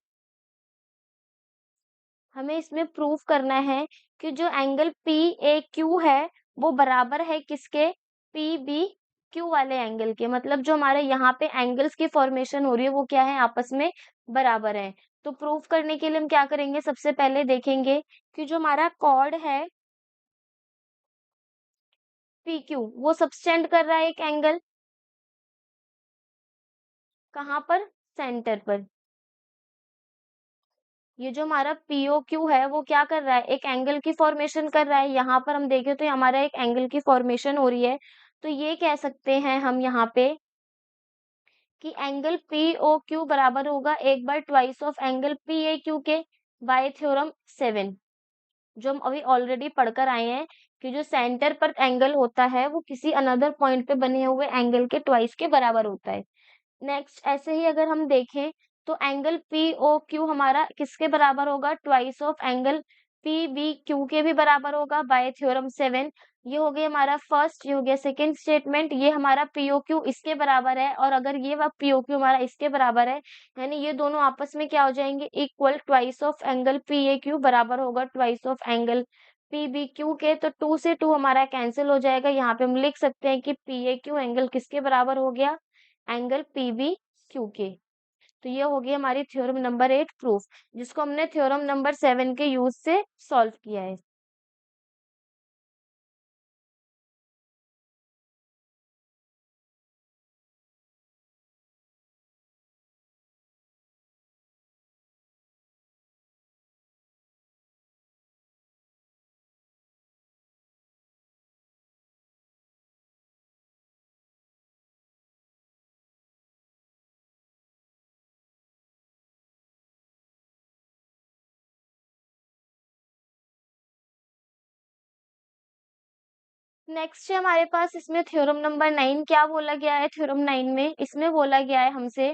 हमें इसमें प्रूफ करना है कि जो एंगल पी ए क्यू है वो बराबर है किसके, पी बी क्यू वाले एंगल के, मतलब जो हमारे यहाँ पे एंगल्स की फॉर्मेशन हो रही है वो क्या है, आपस में बराबर है। तो प्रूफ करने के लिए हम क्या करेंगे, सबसे पहले देखेंगे कि जो हमारा कॉर्ड है पी क्यू, वो सबटेंड कर रहा है एक एंगल, कहाँ पर, सेंटर पर। ये जो हमारा पीओ क्यू है वो क्या कर रहा है, एक एंगल की फॉर्मेशन कर रहा है। यहाँ पर हम देखें तो हमारा एक एंगल की फॉर्मेशन हो रही है, तो ये कह सकते हैं हम यहाँ पे कि एंगल पी ओ क्यू बराबर होगा एक बार twice of angle P A Q के, बाय थ्योरम 7, जो हम अभी ऑलरेडी पढ़कर आए हैं कि जो सेंटर पर एंगल होता है वो किसी अनदर पॉइंट पे बने हुए एंगल के ट्वाइस के बराबर होता है। नेक्स्ट ऐसे ही अगर हम देखें तो एंगल पी ओ क्यू हमारा किसके बराबर होगा, twice of angle P B Q के भी बराबर होगा बाय थ्योरम 7। ये हो गया हमारा फर्स्ट, ये हो गया सेकंड स्टेटमेंट, ये हमारा पीओ क्यू इसके बराबर है और अगर ये पीओ क्यू हमारा इसके बराबर है, यानी ये दोनों आपस में क्या हो जाएंगे, equal, twice of angle P A Q बराबर होगा twice of angle P B Q के, तो 2 से 2 हमारा कैंसिल हो जाएगा। यहाँ पे हम लिख सकते हैं कि पी ए क्यू एंगल किसके बराबर हो गया, एंगल पीबी क्यू के। तो ये हो गई हमारी थ्योरम नंबर 8 प्रूफ, जिसको हमने थ्योरम नंबर 7 के यूज से सॉल्व किया है। नेक्स्ट है हमारे पास इसमें थ्योरम नंबर 9, क्या बोला गया है थ्योरम 9 में, इसमें बोला गया है हमसे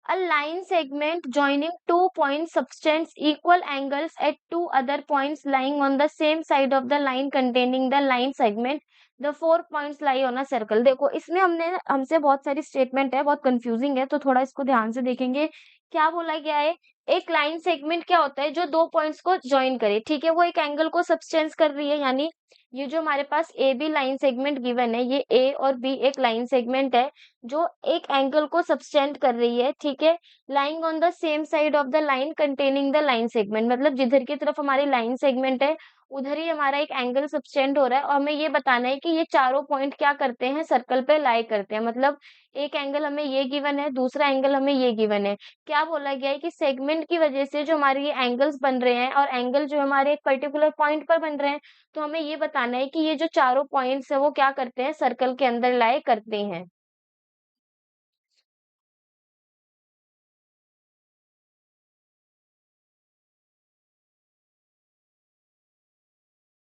A line segment joining two points subtends equal angles at two other points lying on the same side of the line containing the line segment. The four points lie on a circle. देखो इसमें हमने हमसे बहुत सारी स्टेटमेंट है, बहुत कंफ्यूजिंग है, तो थोड़ा इसको ध्यान से देखेंगे। क्या बोला गया है? एक लाइन सेगमेंट क्या होता है? जो दो पॉइंट्स को ज्वाइन करे, ठीक है, वो एक एंगल को सबटेंस कर रही है, यानी ये जो हमारे पास A B line segment given है, ये ए और बी एक लाइन सेगमेंट है जो एक एंगल को सबटेंड कर रही है, ठीक है, lying on the same side of the line containing the line segment, मतलब जिधर की तरफ हमारी लाइन सेगमेंट है उधर ही हमारा एक एंगल सबटेंड हो रहा है, और हमें ये बताना है कि ये चारों पॉइंट क्या करते हैं, सर्कल पे लाई करते हैं, मतलब एक एंगल हमें ये गिवन है, दूसरा एंगल हमें ये गिवन है। क्या बोला गया है कि सेगमेंट की वजह से जो हमारे ये एंगल्स बन रहे हैं और एंगल जो हमारे एक पर्टिकुलर पॉइंट पर बन रहे हैं, तो हमें ये बताना है कि ये जो चारों पॉइंट्स है वो क्या करते हैं, सर्कल के अंदर लाई करते हैं।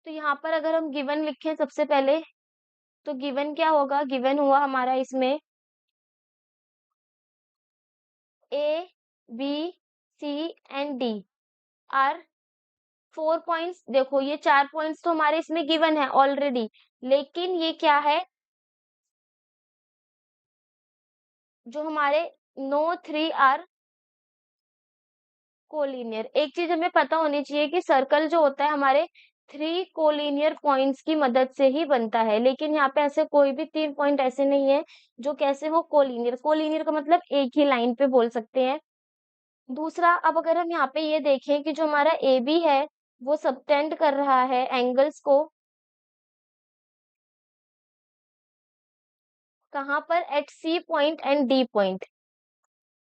तो यहाँ पर अगर हम गिवन लिखें सबसे पहले, तो गिवन क्या होगा? गिवन हुआ हमारा इसमें A B C and D are four points. देखो ये चार पॉइंट्स तो हमारे इसमें गिवन है ऑलरेडी, लेकिन ये क्या है, जो हमारे नो थ्री आर कोलिनियर। एक चीज हमें पता होनी चाहिए कि सर्कल जो होता है हमारे थ्री कोलिनियर पॉइंट्स की मदद से ही बनता है, लेकिन यहाँ पे ऐसे कोई भी तीन पॉइंट ऐसे नहीं है जो कैसे हो कोलिनियर। कोलिनियर का मतलब एक ही लाइन पे बोल सकते हैं। दूसरा, अब अगर हम यहाँ पे ये देखें कि जो हमारा ए बी है वो सबटेंड कर रहा है एंगल्स को, कहाँ पर? At C point and D point,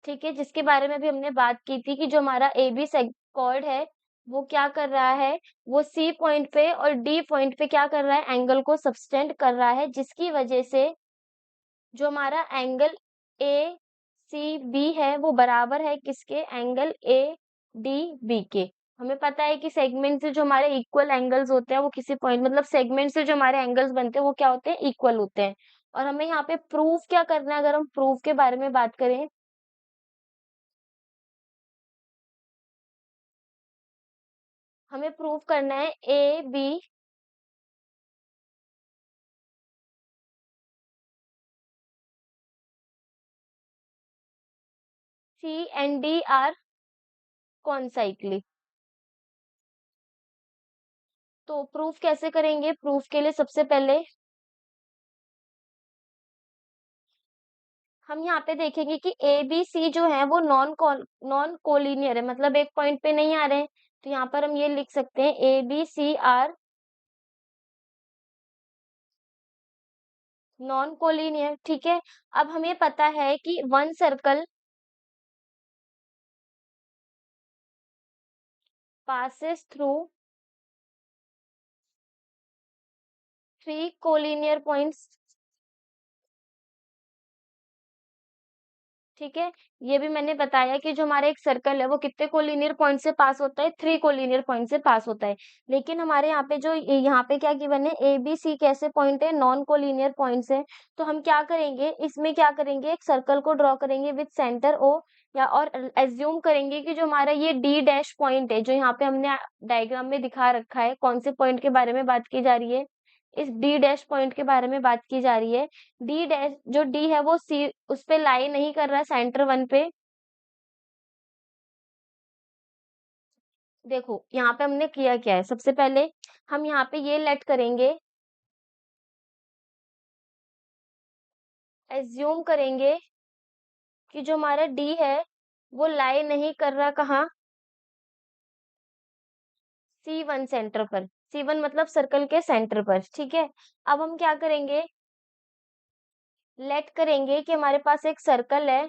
ठीक है, जिसके बारे में भी हमने बात की थी कि जो हमारा ए बी कॉर्ड है वो क्या कर रहा है, वो सी पॉइंट पे और डी पॉइंट पे क्या कर रहा है, एंगल को सबटेंड कर रहा है, जिसकी वजह से जो हमारा एंगल ए सी बी है वो बराबर है किसके? एंगल ए डी बी के। हमें पता है कि सेगमेंट से जो हमारे इक्वल एंगल्स होते हैं वो किसी पॉइंट, मतलब सेगमेंट से जो हमारे एंगल्स बनते हैं वो क्या होते हैं? इक्वल होते हैं। और हमें यहाँ पे प्रूफ क्या करना है? अगर हम प्रूफ के बारे में बात करें, हमें प्रूफ करना है A B C and D are concyclic. तो प्रूफ कैसे करेंगे? प्रूफ के लिए सबसे पहले हम यहाँ पे देखेंगे कि ए बी सी जो है वो नॉन कोलिनियर है, मतलब एक पॉइंट पे नहीं आ रहे हैं, तो यहाँ पर हम ये लिख सकते हैं A B C are non collinear, ठीक है। अब हमें पता है कि one circle passes through three collinear points, ठीक है। ये भी मैंने बताया कि जो हमारा एक सर्कल है वो कितने कोलिनियर पॉइंट से पास होता है? थ्री कोलिनियर पॉइंट से पास होता है। लेकिन हमारे यहाँ पे जो यहाँ पे क्या गिवन है, ए बी सी कैसे पॉइंट है? नॉन कोलिनियर पॉइंट्स है। तो हम क्या करेंगे इसमें? क्या करेंगे, एक सर्कल को ड्रॉ करेंगे विद सेंटर ओ, या और एज्यूम करेंगे कि जो हमारा ये डी डैश पॉइंट है, जो यहाँ पे हमने डायग्राम में दिखा रखा है, कौन से पॉइंट के बारे में बात की जा रही है? इस डी डैश पॉइंट के बारे में बात की जा रही है। डी डैश जो डी है वो सी उस पे लाई नहीं कर रहा, सेंटर वन पे। देखो यहाँ पे हमने किया क्या है, सबसे पहले हम यहाँ पे ये लेट करेंगे, एज्यूम करेंगे कि जो हमारा डी है वो लाई नहीं कर रहा, कहाँ? सी वन सेंटर पर। सी वन मतलब सर्कल के सेंटर पर, ठीक है। अब हम क्या करेंगे, लेट करेंगे कि हमारे पास एक सर्कल है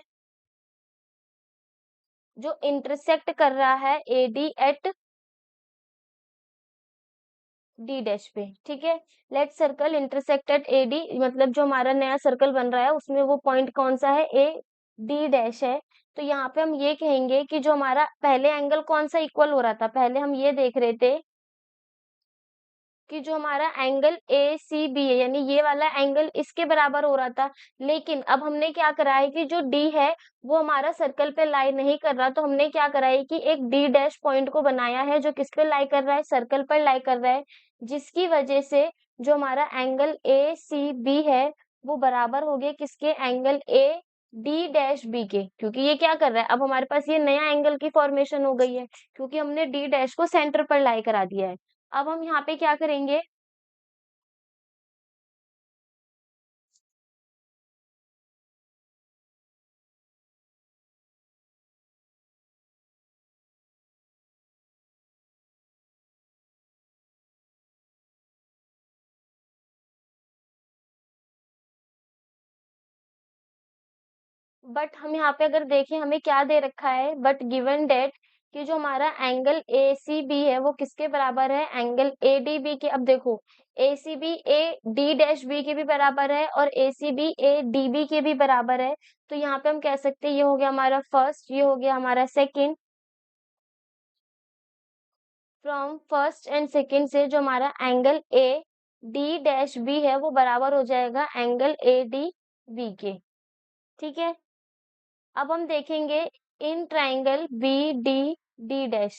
जो इंटरसेक्ट कर रहा है A D at D dash पे, ठीक है। Let circle intersected A D, मतलब जो हमारा नया सर्कल बन रहा है उसमें वो पॉइंट कौन सा है? ए डी डैश है। तो यहाँ पे हम ये कहेंगे कि जो हमारा पहले एंगल कौन सा इक्वल हो रहा था, पहले हम ये देख रहे थे कि जो हमारा एंगल ए सी बी है, यानी ये वाला एंगल इसके बराबर हो रहा था। लेकिन अब हमने क्या करा है कि जो डी है वो हमारा सर्कल पे लाई नहीं कर रहा, तो हमने क्या करा है कि एक डी डैश पॉइंट को बनाया है जो किस पे लाई कर रहा है, सर्कल पर लाई कर रहा है, जिसकी वजह से जो हमारा एंगल ए सी बी है वो बराबर हो गया किसके, angle A D dash B के। क्योंकि ये क्या कर रहा है, अब हमारे पास ये नया एंगल की फॉर्मेशन हो गई है, क्योंकि हमने डी डैश को सेंटर पर लाई करा दिया है। अब हम यहाँ पे क्या करेंगे, बट हम यहाँ पे अगर देखें हमें क्या दे रखा है, बट गिवन डेट कि जो हमारा एंगल ए सी बी है वो किसके बराबर है, एंगल ए डी बी के। अब देखो A C B A D dash B के भी बराबर है और A C B A D B के भी बराबर है। तो यहाँ पे हम कह सकते हैं ये हो गया हमारा फर्स्ट, ये हो गया हमारा second. From first and second से जो हमारा angle A D dash B है वो बराबर हो जाएगा एंगल ए डी बी के। ठीक है, अब हम देखेंगे in triangle B D D dash,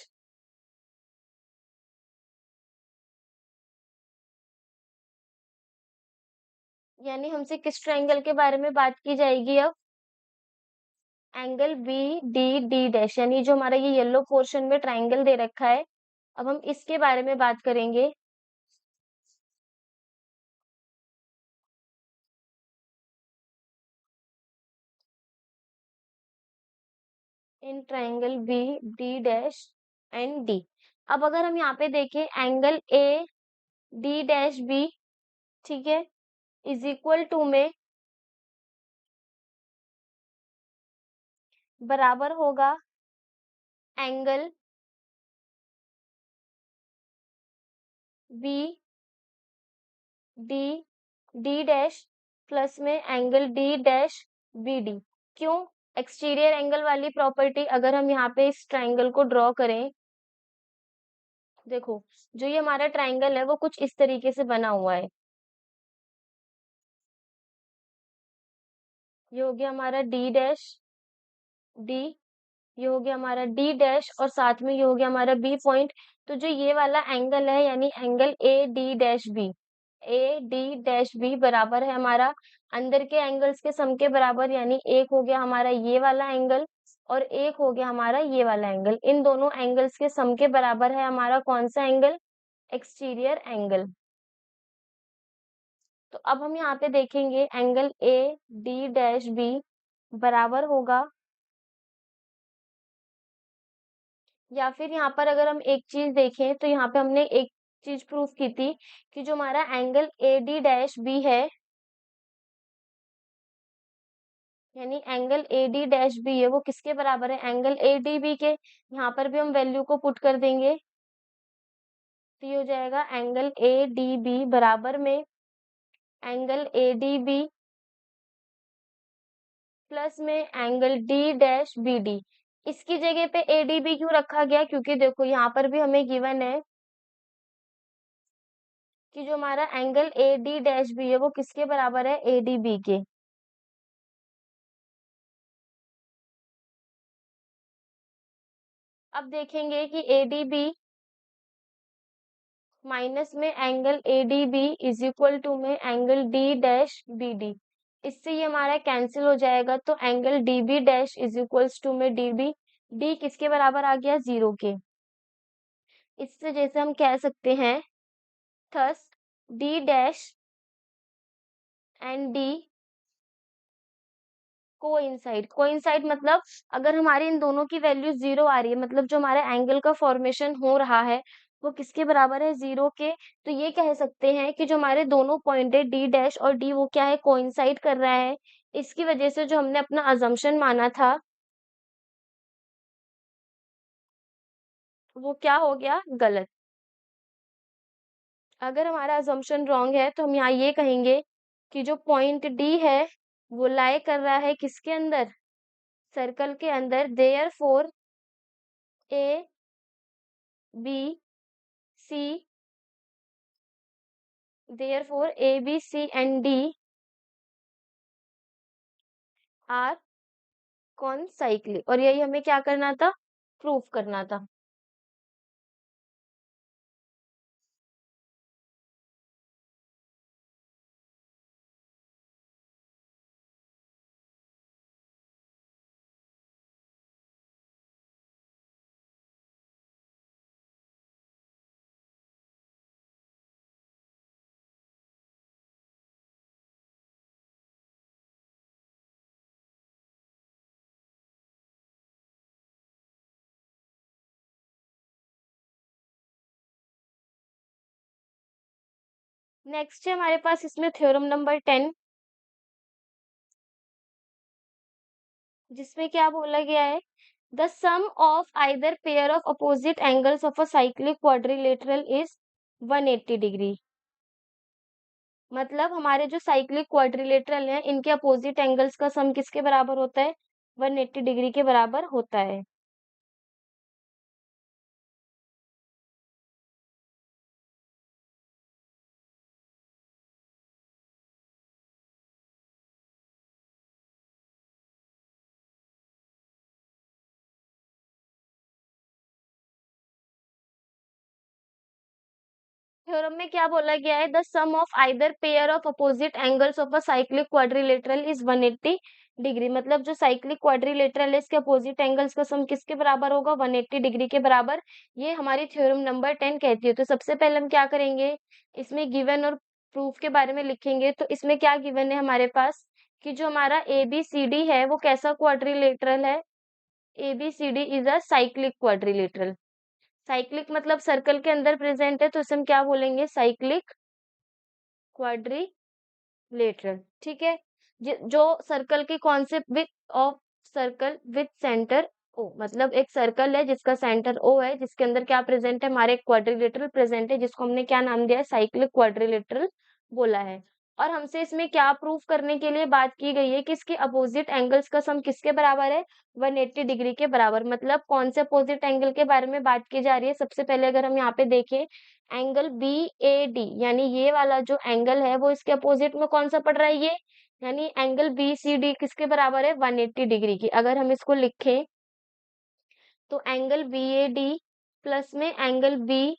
यानी हमसे किस ट्राइंगल के बारे में बात की जाएगी अब, angle B D D dash, यानी जो हमारा ये येलो पोर्शन में ट्राइंगल दे रखा है, अब हम इसके बारे में बात करेंगे। In triangle B D dash and D. अब अगर हम यहाँ पे देखें angle A D dash B, ठीक है, इज इक्वल टू में बराबर होगा angle B D D dash plus में angle D dash B D. क्यों, एक्सटीरियर एंगल वाली प्रॉपर्टी, अगर हम यहाँ पे इस ट्राइंगल को ड्रॉ करें, देखो जो ये हमारा ट्राइंगल है वो कुछ इस तरीके से बना हुआ है। ये हो गया हमारा डी डैश डी, ये हो गया हमारा डी डैश और साथ में ये हो गया हमारा बी पॉइंट। तो जो ये वाला एंगल है यानी angle A D dash B, A D dash B बराबर है हमारा अंदर के एंगल्स के सम के बराबर, यानी एक हो गया हमारा ये वाला एंगल और एक हो गया हमारा ये वाला एंगल। इन दोनों एंगल्स के सम के बराबर है हमारा कौन सा एंगल, एक्सटीरियर एंगल। तो अब हम यहाँ पे देखेंगे angle A D dash B बराबर होगा, या फिर यहाँ पर अगर हम एक चीज देखें तो यहाँ पे हमने एक चीज प्रूफ की थी कि जो हमारा angle A D dash B है, यानी angle A D dash B है वो किसके बराबर है, एंगल ए डी बी के। यहाँ पर भी हम वैल्यू को पुट कर देंगे, तो ये हो जाएगा एंगल ए डी बी बराबर में angle A D B plus में angle D dash B D. इसकी जगह पे ए डी बी क्यों रखा गया, क्योंकि देखो यहाँ पर भी हमें गिवन है कि जो हमारा angle A D dash B है वो किसके बराबर है, ए डी बी के। अब देखेंगे कि ए डी बी माइनस में angle A D B is equal to में angle D dash B D, इससे ये हमारा कैंसिल हो जाएगा। तो angle D B dash is equals to में डी बी, डी किसके बराबर आ गया, 0 के। इससे जैसे हम कह सकते हैं thus D dash and D coincide. Coincide मतलब अगर हमारे इन दोनों की वैल्यू 0 आ रही है, मतलब जो हमारे एंगल का फॉर्मेशन हो रहा है वो किसके बराबर है, 0 के। तो ये कह सकते हैं कि जो हमारे दोनों पॉइंट है डी डैश और डी वो क्या है, कोइंसाइड कर रहा है। इसकी वजह से जो हमने अपना अजम्पशन माना था वो क्या हो गया, गलत। अगर हमारा अजम्पशन रॉन्ग है तो हम यहाँ ये कहेंगे कि जो पॉइंट डी है वो लाई कर रहा है किसके अंदर, सर्कल के अंदर। Therefore A B C therefore A B C and D are concyclic, और यही हमें क्या करना था, प्रूफ करना था। नेक्स्ट है हमारे पास इसमें थ्योरम नंबर 10, जिसमें क्या बोला गया है, the sum of either pair of opposite angles of a cyclic quadrilateral is 180 degree. मतलब हमारे जो साइक्लिक क्वाड्रिलेटरल हैं इनके अपोजिट एंगल्स का सम किसके बराबर होता है, 180 डिग्री के बराबर होता है। थ्योरम में क्या बोला गया है, the sum of either pair of opposite angles of a cyclic quadrilateral is 180 degree. मतलब जो साइक्लिक क्वाड्रिलेटरल है इसके अपोजिट एंगल्स का सम किसके बराबर होगा, 180 डिग्री के बराबर। ये हमारी थ्योरम नंबर 10 कहती है। तो सबसे पहले हम क्या करेंगे, इसमें गिवन और प्रूफ के बारे में लिखेंगे। तो इसमें क्या गिवन है हमारे पास, कि जो हमारा ए बी सी डी है वो कैसा क्वाड्रिलेटरल है, A B C D is a cyclic quadrilateral. Cyclic मतलब सर्कल के अंदर प्रेजेंट है, तो इसे हम क्या बोलेंगे, साइक्लिक क्वाड्रिलेटरल। ठीक है। जो सर्कल की कौन से with of circle with centre O, मतलब एक सर्कल है जिसका सेंटर ओ है, जिसके अंदर क्या प्रेजेंट है, हमारे क्वाड्रिलेटरल प्रेजेंट है, जिसको हमने क्या नाम दिया है, साइक्लिक क्वाड्रिलेटरल बोला है। और हमसे इसमें क्या प्रूफ करने के लिए बात की गई है कि इसके अपोजिट एंगल्स का सम किसके बराबर है, 180 डिग्री के बराबर। मतलब कौन से अपोजिट एंगल के बारे में बात की जा रही है, सबसे पहले अगर हम यहाँ पे देखें, एंगल बी ए डी, यानी ये वाला जो एंगल है वो इसके अपोजिट में कौन सा पड़ रहा है, ये यानी एंगल बी सी डी किसके बराबर है, 180 डिग्री की। अगर हम इसको लिखें तो angle B A D plus में एंगल बी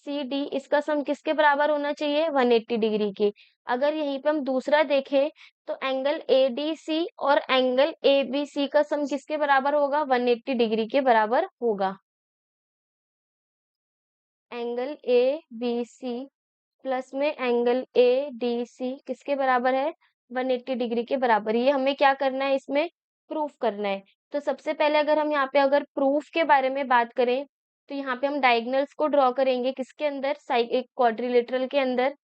सी डी, इसका सम किसके बराबर होना चाहिए, 180 डिग्री के। अगर यहीं पे हम दूसरा देखें तो एंगल ए डी सी और एंगल ए बी सी का सम किसके बराबर होगा, 180 डिग्री के बराबर होगा। Angle A B C plus में एंगल ए डी सी किसके बराबर है, 180 डिग्री के बराबर। ये हमें क्या करना है, इसमें प्रूफ करना है। तो सबसे पहले अगर हम यहाँ पे अगर प्रूफ के बारे में बात करें, तो यहाँ पे हम डायगोनल्स को ड्रॉ करेंगे, किसके अंदर, साइड एक क्वाड्रिलेटरल के अंदर।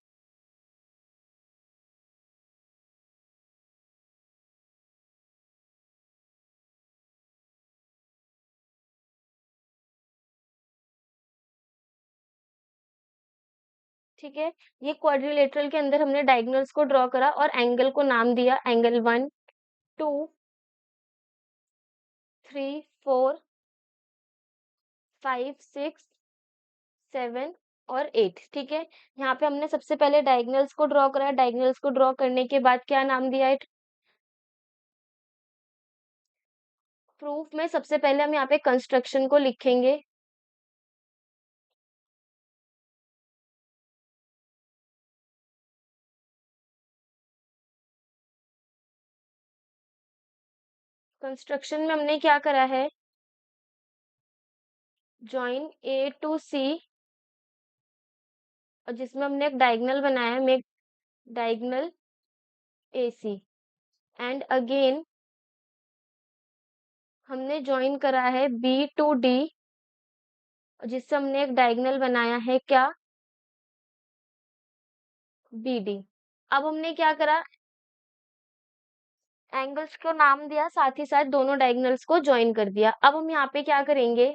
ठीक है। ये क्वाड्रिलेटरल के अंदर हमने डायगोनल्स को ड्रॉ करा और एंगल को नाम दिया, एंगल 1 2 3 4 5 6 7 और 8। ठीक है। यहाँ पे हमने सबसे पहले डायगोनल्स को ड्रॉ करा, डायगोनल्स को ड्रॉ करने के बाद क्या नाम दिया है, प्रूफ में सबसे पहले हम यहाँ पे कंस्ट्रक्शन को लिखेंगे। कंस्ट्रक्शन में हमने क्या करा है, जॉइन ए टू सी, और जिसमें हमने एक डायगोनल बनाया है, make diagonal A C, and again हमने जॉइन करा है बी टू डी, जिससे हमने एक डायगोनल बनाया है क्या, बी डी। अब हमने क्या करा, एंगल्स को नाम दिया, साथ ही साथ दोनों डायगोनल्स को ज्वाइन कर दिया। अब हम यहाँ पे क्या करेंगे,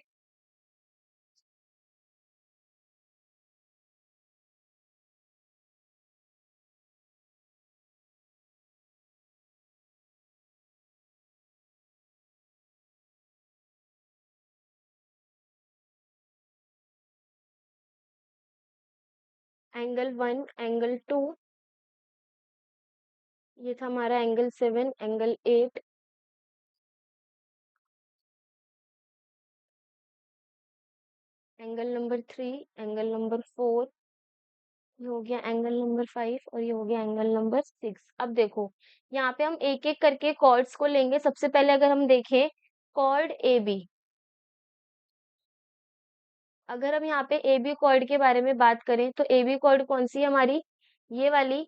एंगल 1, एंगल 2, ये था हमारा angle 7, angle 8, angle number 3, angle number 4, ये हो गया एंगल नंबर 5 और ये हो गया एंगल नंबर 6। अब देखो, यहाँ पे हम एक-एक करके कॉर्ड्स को लेंगे। सबसे पहले अगर हम देखें कॉर्ड AB, अगर हम यहाँ पे AB कॉर्ड के बारे में बात करें तो AB कॉर्ड कौन सी है हमारी? ये वाली।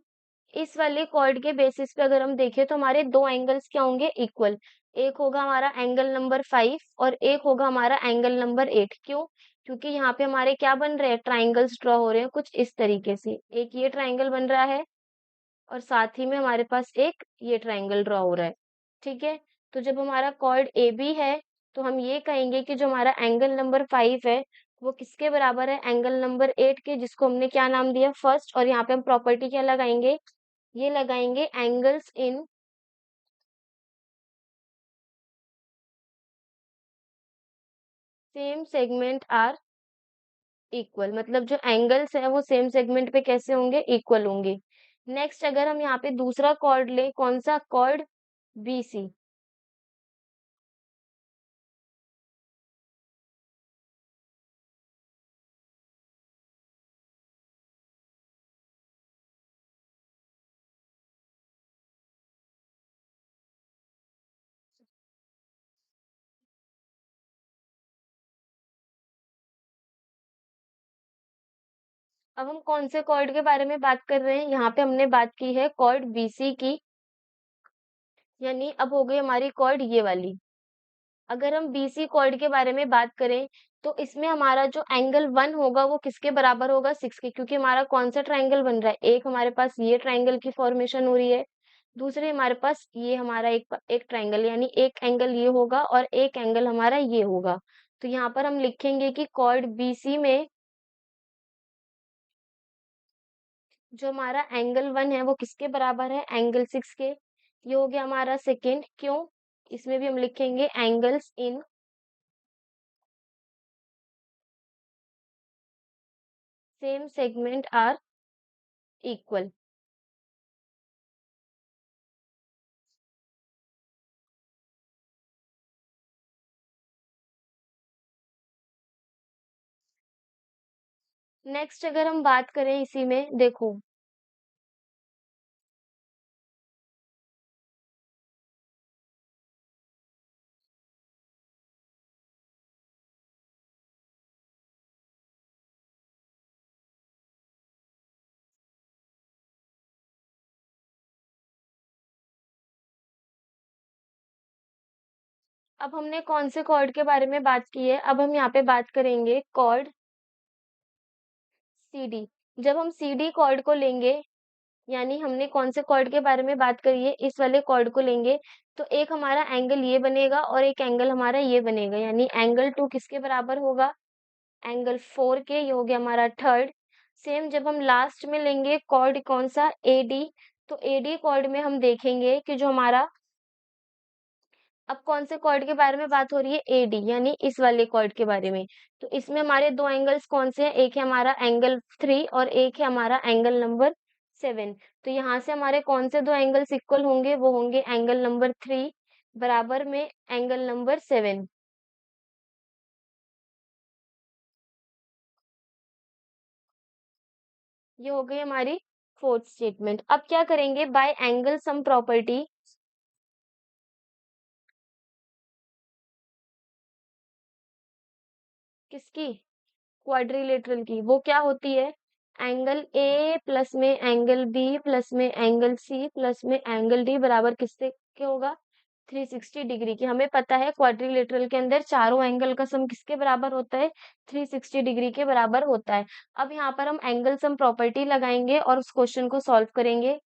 इस वाले कॉर्ड के बेसिस पे अगर हम देखें तो हमारे दो एंगल्स क्या होंगे? इक्वल। एक होगा हमारा एंगल नंबर 5 और एक होगा हमारा एंगल नंबर 8। क्यों? क्योंकि यहाँ पे हमारे क्या बन रहे हैं? ट्राइंगल्स ड्रॉ हो रहे हैं कुछ इस तरीके से। एक ये ट्राइंगल बन रहा है और साथ ही में हमारे पास एक ये ट्राइंगल ड्रॉ हो रहा है। ठीक है? तो जब हमारा कॉर्ड AB है तो हम ये कहेंगे कि जो हमारा एंगल नंबर 5 है वो किसके बराबर है? एंगल नंबर 8 के, जिसको हमने क्या नाम दिया? फर्स्ट। और यहाँ पे हम प्रॉपर्टी क्या लगाएंगे? ये लगाएंगे angles in same segment are equal. मतलब जो एंगल्स है वो सेम सेगमेंट पे कैसे होंगे? इक्वल होंगे। नेक्स्ट अगर हम यहाँ पे दूसरा कॉर्ड ले, कौन सा? Chord BC। अब हम कौन से कॉर्ड के बारे में बात कर रहे हैं? यहाँ पे हमने बात की है कॉर्ड BC की, यानी अब हो गई हमारी कॉर्ड ये वाली। अगर हम BC कॉर्ड के बारे में बात करें तो इसमें हमारा जो एंगल 1 होगा वो किसके बराबर होगा? 6 के, क्योंकि हमारा कौन सा ट्राइंगल बन रहा है? एक हमारे पास ये ट्राइंगल की फॉर्मेशन हो रही है, दूसरे हमारे पास ये हमारा एक ट्राइंगल, यानी एक एंगल ये होगा और एक एंगल हमारा ये होगा। तो यहाँ पर हम लिखेंगे कि कॉर्ड BC में जो हमारा एंगल 1 है वो किसके बराबर है? एंगल 6 के। ये हो गया हमारा सेकेंड। क्यों? इसमें भी हम लिखेंगे angles in same segment are equal. Next अगर हम बात करें इसी में, देखो अब हमने कौन से कॉर्ड के बारे में बात की है? अब हम यहाँ पे बात करेंगे कॉर्ड CD। जब हम CD कॉर्ड को लेंगे, यानी हमने कौन से कॉर्ड के बारे में बात करी है? इस वाले कॉर्ड को लेंगे तो एक हमारा एंगल ये बनेगा और एक एंगल हमारा ये बनेगा, यानी एंगल 2 किसके बराबर होगा? एंगल 4 के। ये हो गया हमारा थर्ड। सेम जब हम लास्ट में लेंगे कॉर्ड कौन सा? AD। तो AD कॉर्ड में हम देखेंगे कि जो हमारा, अब कौन से कॉर्ड के बारे में बात हो रही है? AD, यानी इस वाले कॉर्ड के बारे में। तो इसमें हमारे दो एंगल्स कौन से हैं? एक है हमारा एंगल 3 और एक है हमारा एंगल नंबर 7। तो यहाँ से हमारे कौन से दो एंगल्स इक्वल होंगे? वो होंगे एंगल नंबर 3 बराबर में एंगल नंबर 7। ये हो गई हमारी फोर्थ स्टेटमेंट। अब क्या करेंगे? Bye angle sum property. किसकी? क्वाड्रिलेटरल की। वो क्या होती है? एंगल ए प्लस में एंगल बी प्लस में एंगल सी प्लस में एंगल डी बराबर किससे के होगा? 360 डिग्री की। हमें पता है क्वाड्रिलेटरल के अंदर चारों एंगल का सम किसके बराबर होता है? 360 डिग्री के बराबर होता है। अब यहाँ पर हम एंगल सम प्रॉपर्टी लगाएंगे और उस क्वेश्चन को सॉल्व करेंगे।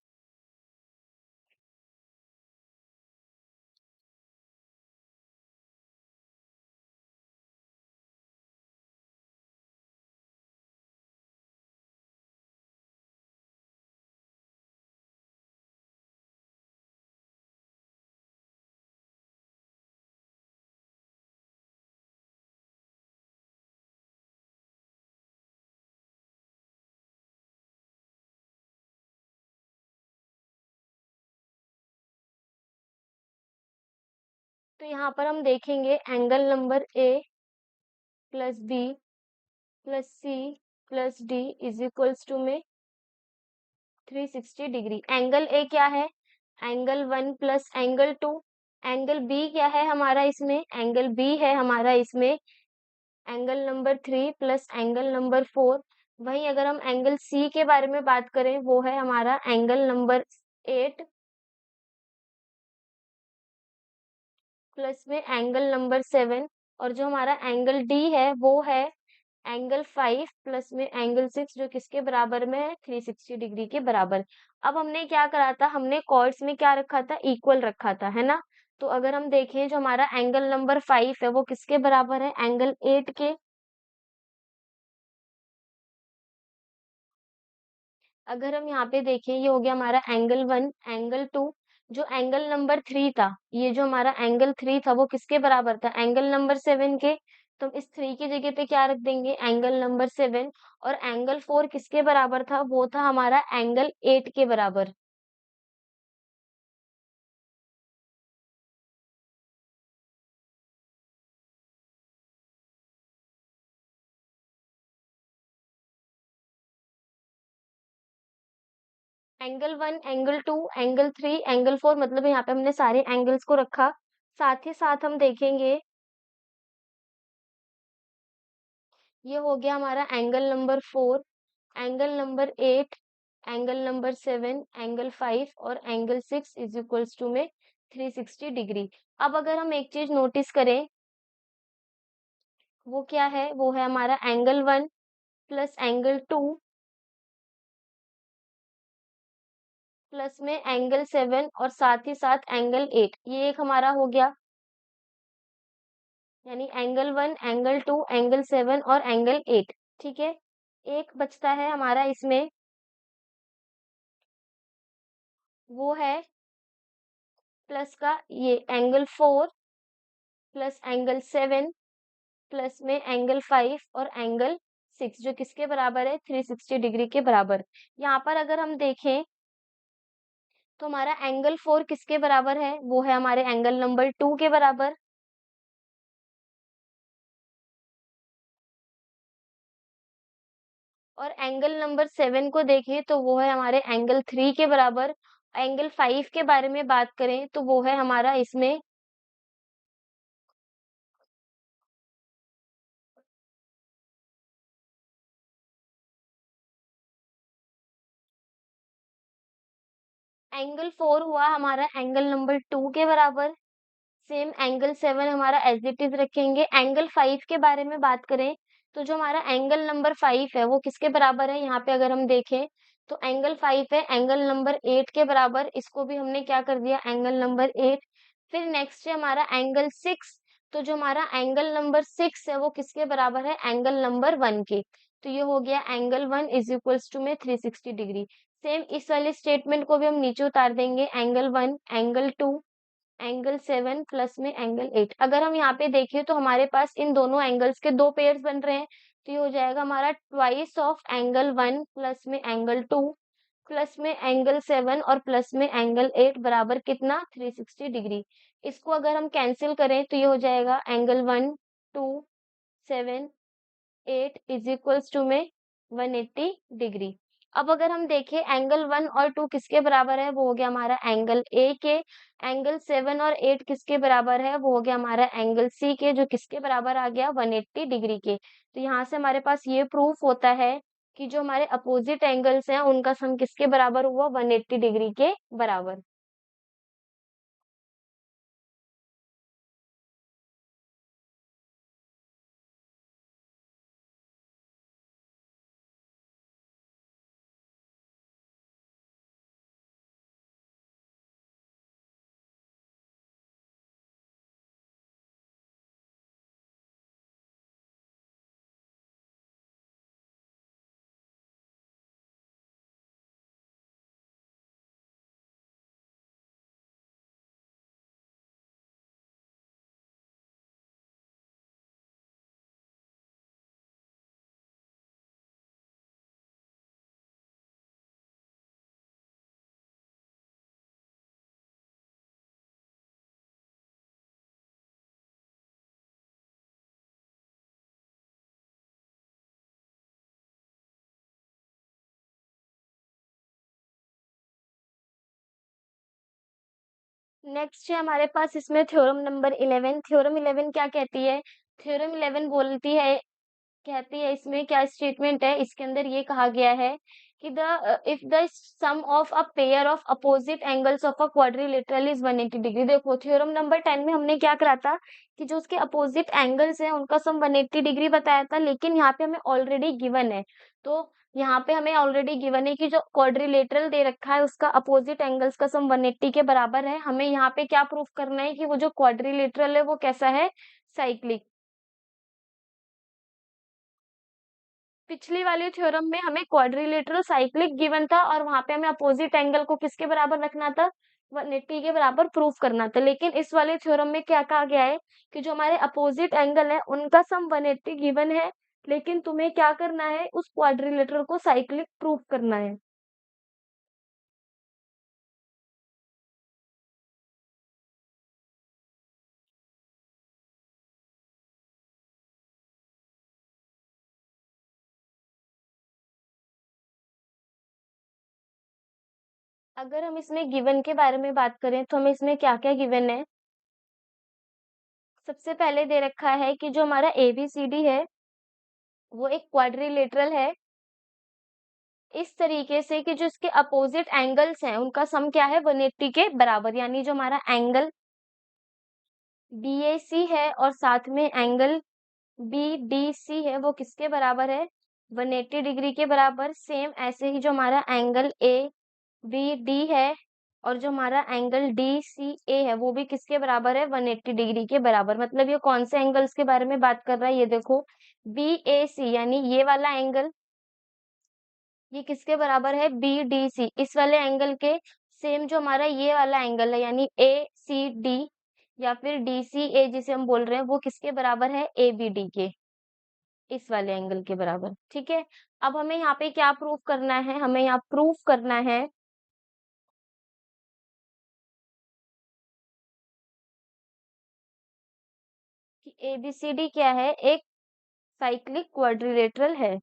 तो यहाँ पर हम देखेंगे angle number A plus B plus C plus D is equals to में 360 डिग्री। एंगल ए क्या है? Angle 1 plus angle 2। Angle B क्या है हमारा इसमें? एंगल बी है हमारा इसमें angle number 3 plus angle number 4। वहीं अगर हम एंगल सी के बारे में बात करें, वो है हमारा एंगल नंबर 8 प्लस में एंगल नंबर 7। और जो हमारा एंगल डी है वो है एंगल 5 प्लस में एंगल 6, जो किसके बराबर में है? 360 डिग्री के बराबर। अब हमने क्या करा था? हमने कॉर्ड्स में क्या रखा था? इक्वल रखा था, है ना? तो अगर हम देखें, जो हमारा एंगल नंबर 5 है वो किसके बराबर है? एंगल 8 के। अगर हम यहाँ पे देखें, ये हो गया हमारा एंगल 1, एंगल 2। जो एंगल नंबर 3 था, ये जो हमारा एंगल 3 था वो किसके बराबर था? एंगल नंबर 7 के। तो इस 3 की जगह पे क्या रख देंगे? Angle number 7। और एंगल 4 किसके बराबर था? वो था हमारा एंगल 8 के बराबर। एंगल 1, एंगल 2, एंगल 3, एंगल 4, मतलब यहाँ पे हमने सारे एंगल्स को रखा। साथ ही साथ हम देखेंगे, ये हो गया हमारा angle number 4, angle number 8, angle number 7, angle 5 और एंगल 6 इज इक्वल्स टू में 360 डिग्री। अब अगर हम एक चीज नोटिस करें, वो क्या है? वो है हमारा एंगल 1 प्लस एंगल 2 प्लस में एंगल 7 और साथ ही साथ एंगल 8। ये एक हमारा हो गया, यानी एंगल 1, एंगल 2, एंगल 7 और एंगल 8। ठीक है। एक बचता है हमारा इसमें, वो है प्लस का ये एंगल 4 प्लस एंगल 7 प्लस में एंगल 5 और एंगल 6, जो किसके बराबर है? 360 डिग्री के बराबर। यहाँ पर अगर हम देखें, तो हमारा एंगल 4 किसके बराबर है? वो है हमारे एंगल नंबर 2 के बराबर। और एंगल नंबर 7 को देखें तो वो है हमारे एंगल 3 के बराबर। एंगल 5 के बारे में बात करें तो वो है हमारा इसमें एंगल 4 हुआ हमारा एंगल नंबर 2 के बराबर। सेम एंगल 7 हमारा एज इट इज रखेंगे। एंगल 5 के बारे में बात करें, तो जो हमारा एंगल नंबर 5 है वो किसके बराबर है? यहाँ पे अगर हम देखें, तो एंगल 5 है एंगल नंबर 8 के बराबर। इसको भी हमने क्या कर दिया? Angle number 8। फिर नेक्स्ट है हमारा एंगल 6। तो जो हमारा एंगल नंबर 6 है वो किसके बराबर है? एंगल नंबर 1 के। तो ये हो गया एंगल 1 इज इक्वल्स टू में 360 डिग्री। सेम इस वाले स्टेटमेंट को भी हम नीचे उतार देंगे। एंगल 1, एंगल 2, एंगल 7 प्लस में एंगल 8। अगर हम यहाँ पे देखें, तो हमारे पास इन दोनों एंगल्स के दो पेयर्स बन रहे हैं। तो ये हो जाएगा हमारा ट्वाइस ऑफ एंगल 1 प्लस में एंगल 2 प्लस में एंगल 7 और प्लस में एंगल 8 बराबर कितना? 360 डिग्री। इसको अगर हम कैंसिल करें तो ये हो जाएगा एंगल 1, 2, 7, 8 इज इक्वल्स टू में 180 डिग्री। अब अगर हम देखें, एंगल 1 और 2 किसके बराबर है? वो हो गया हमारा एंगल ए के। एंगल 7 और 8 किसके बराबर है? वो हो गया हमारा एंगल सी के, जो किसके बराबर आ गया? 180 डिग्री के। तो यहाँ से हमारे पास ये प्रूफ होता है कि जो हमारे अपोजिट एंगल्स हैं उनका सम किसके बराबर हुआ? 180 डिग्री के बराबर। नेक्स्ट है हमारे पास इसमें थ्योरम नंबर 11। थ्योरम 11 क्या कहती है? थ्योरम 11 बोलती है, कहती है इसमें क्या स्टेटमेंट है, इसके अंदर ये कहा गया है कि the if the sum of a pair of opposite angles of a quadrilateral is 180 degree. देखो थ्योरम नंबर 10 में हमने क्या करा था कि जो उसके अपोजिट एंगल्स हैं उनका सम 180 डिग्री बताया था, लेकिन यहाँ पे हमें ऑलरेडी गिवन है। तो यहाँ पे हमें ऑलरेडी गिवन है कि जो क्वाड्रिलेटरल दे रखा है उसका अपोजिट एंगल्स का सम 180 के बराबर है। हमें यहाँ पे क्या प्रूफ करना है कि वो जो क्वाड्रिलेटरल है वो कैसा है, साइक्लिक। पिछली वाली थ्योरम में हमें क्वाड्रिलेटरल साइक्लिक गिवन था और वहां पे हमें अपोजिट एंगल को किसके बराबर रखना था, 180 के बराबर प्रूफ करना था। लेकिन इस वाले थ्योरम में क्या कहा गया है कि जो हमारे अपोजिट एंगल है उनका सम 180 गिवन है, लेकिन तुम्हें क्या करना है, उस क्वाड्रिलेटरल को साइक्लिक प्रूफ करना है। अगर हम इसमें गिवन के बारे में बात करें तो हमें इसमें क्या क्या गिवन है। सबसे पहले दे रखा है कि जो हमारा एबीसीडी है वो एक क्वाड्रिलेटरल है, इस तरीके से कि जो इसके अपोजिट एंगल्स हैं उनका सम क्या है, 180 के बराबर। यानी जो हमारा एंगल बीएसी है और साथ में एंगल बीडीसी है वो किसके बराबर है, 180 डिग्री के बराबर। सेम ऐसे ही जो हमारा एंगल ए बी डी है और जो हमारा एंगल डी सी ए है वो भी किसके बराबर है, 180 डिग्री के बराबर। मतलब ये कौन से एंगल्स के बारे में बात कर रहा है, ये देखो बी ए सी, यानी ये वाला एंगल ये किसके बराबर है, बी डी सी। इस वाले एंगल के सेम जो हमारा ये वाला एंगल है यानी ए सी डी या फिर डी सी ए जिसे हम बोल रहे हैं वो किसके बराबर है, ए बी डी के, इस वाले एंगल के बराबर। ठीक है, अब हमें यहाँ पे क्या प्रूफ करना है, हमें यहाँ प्रूफ करना है कि एबीसीडी क्या है, एक साइक्लिक क्वाड्रिलेटरल है।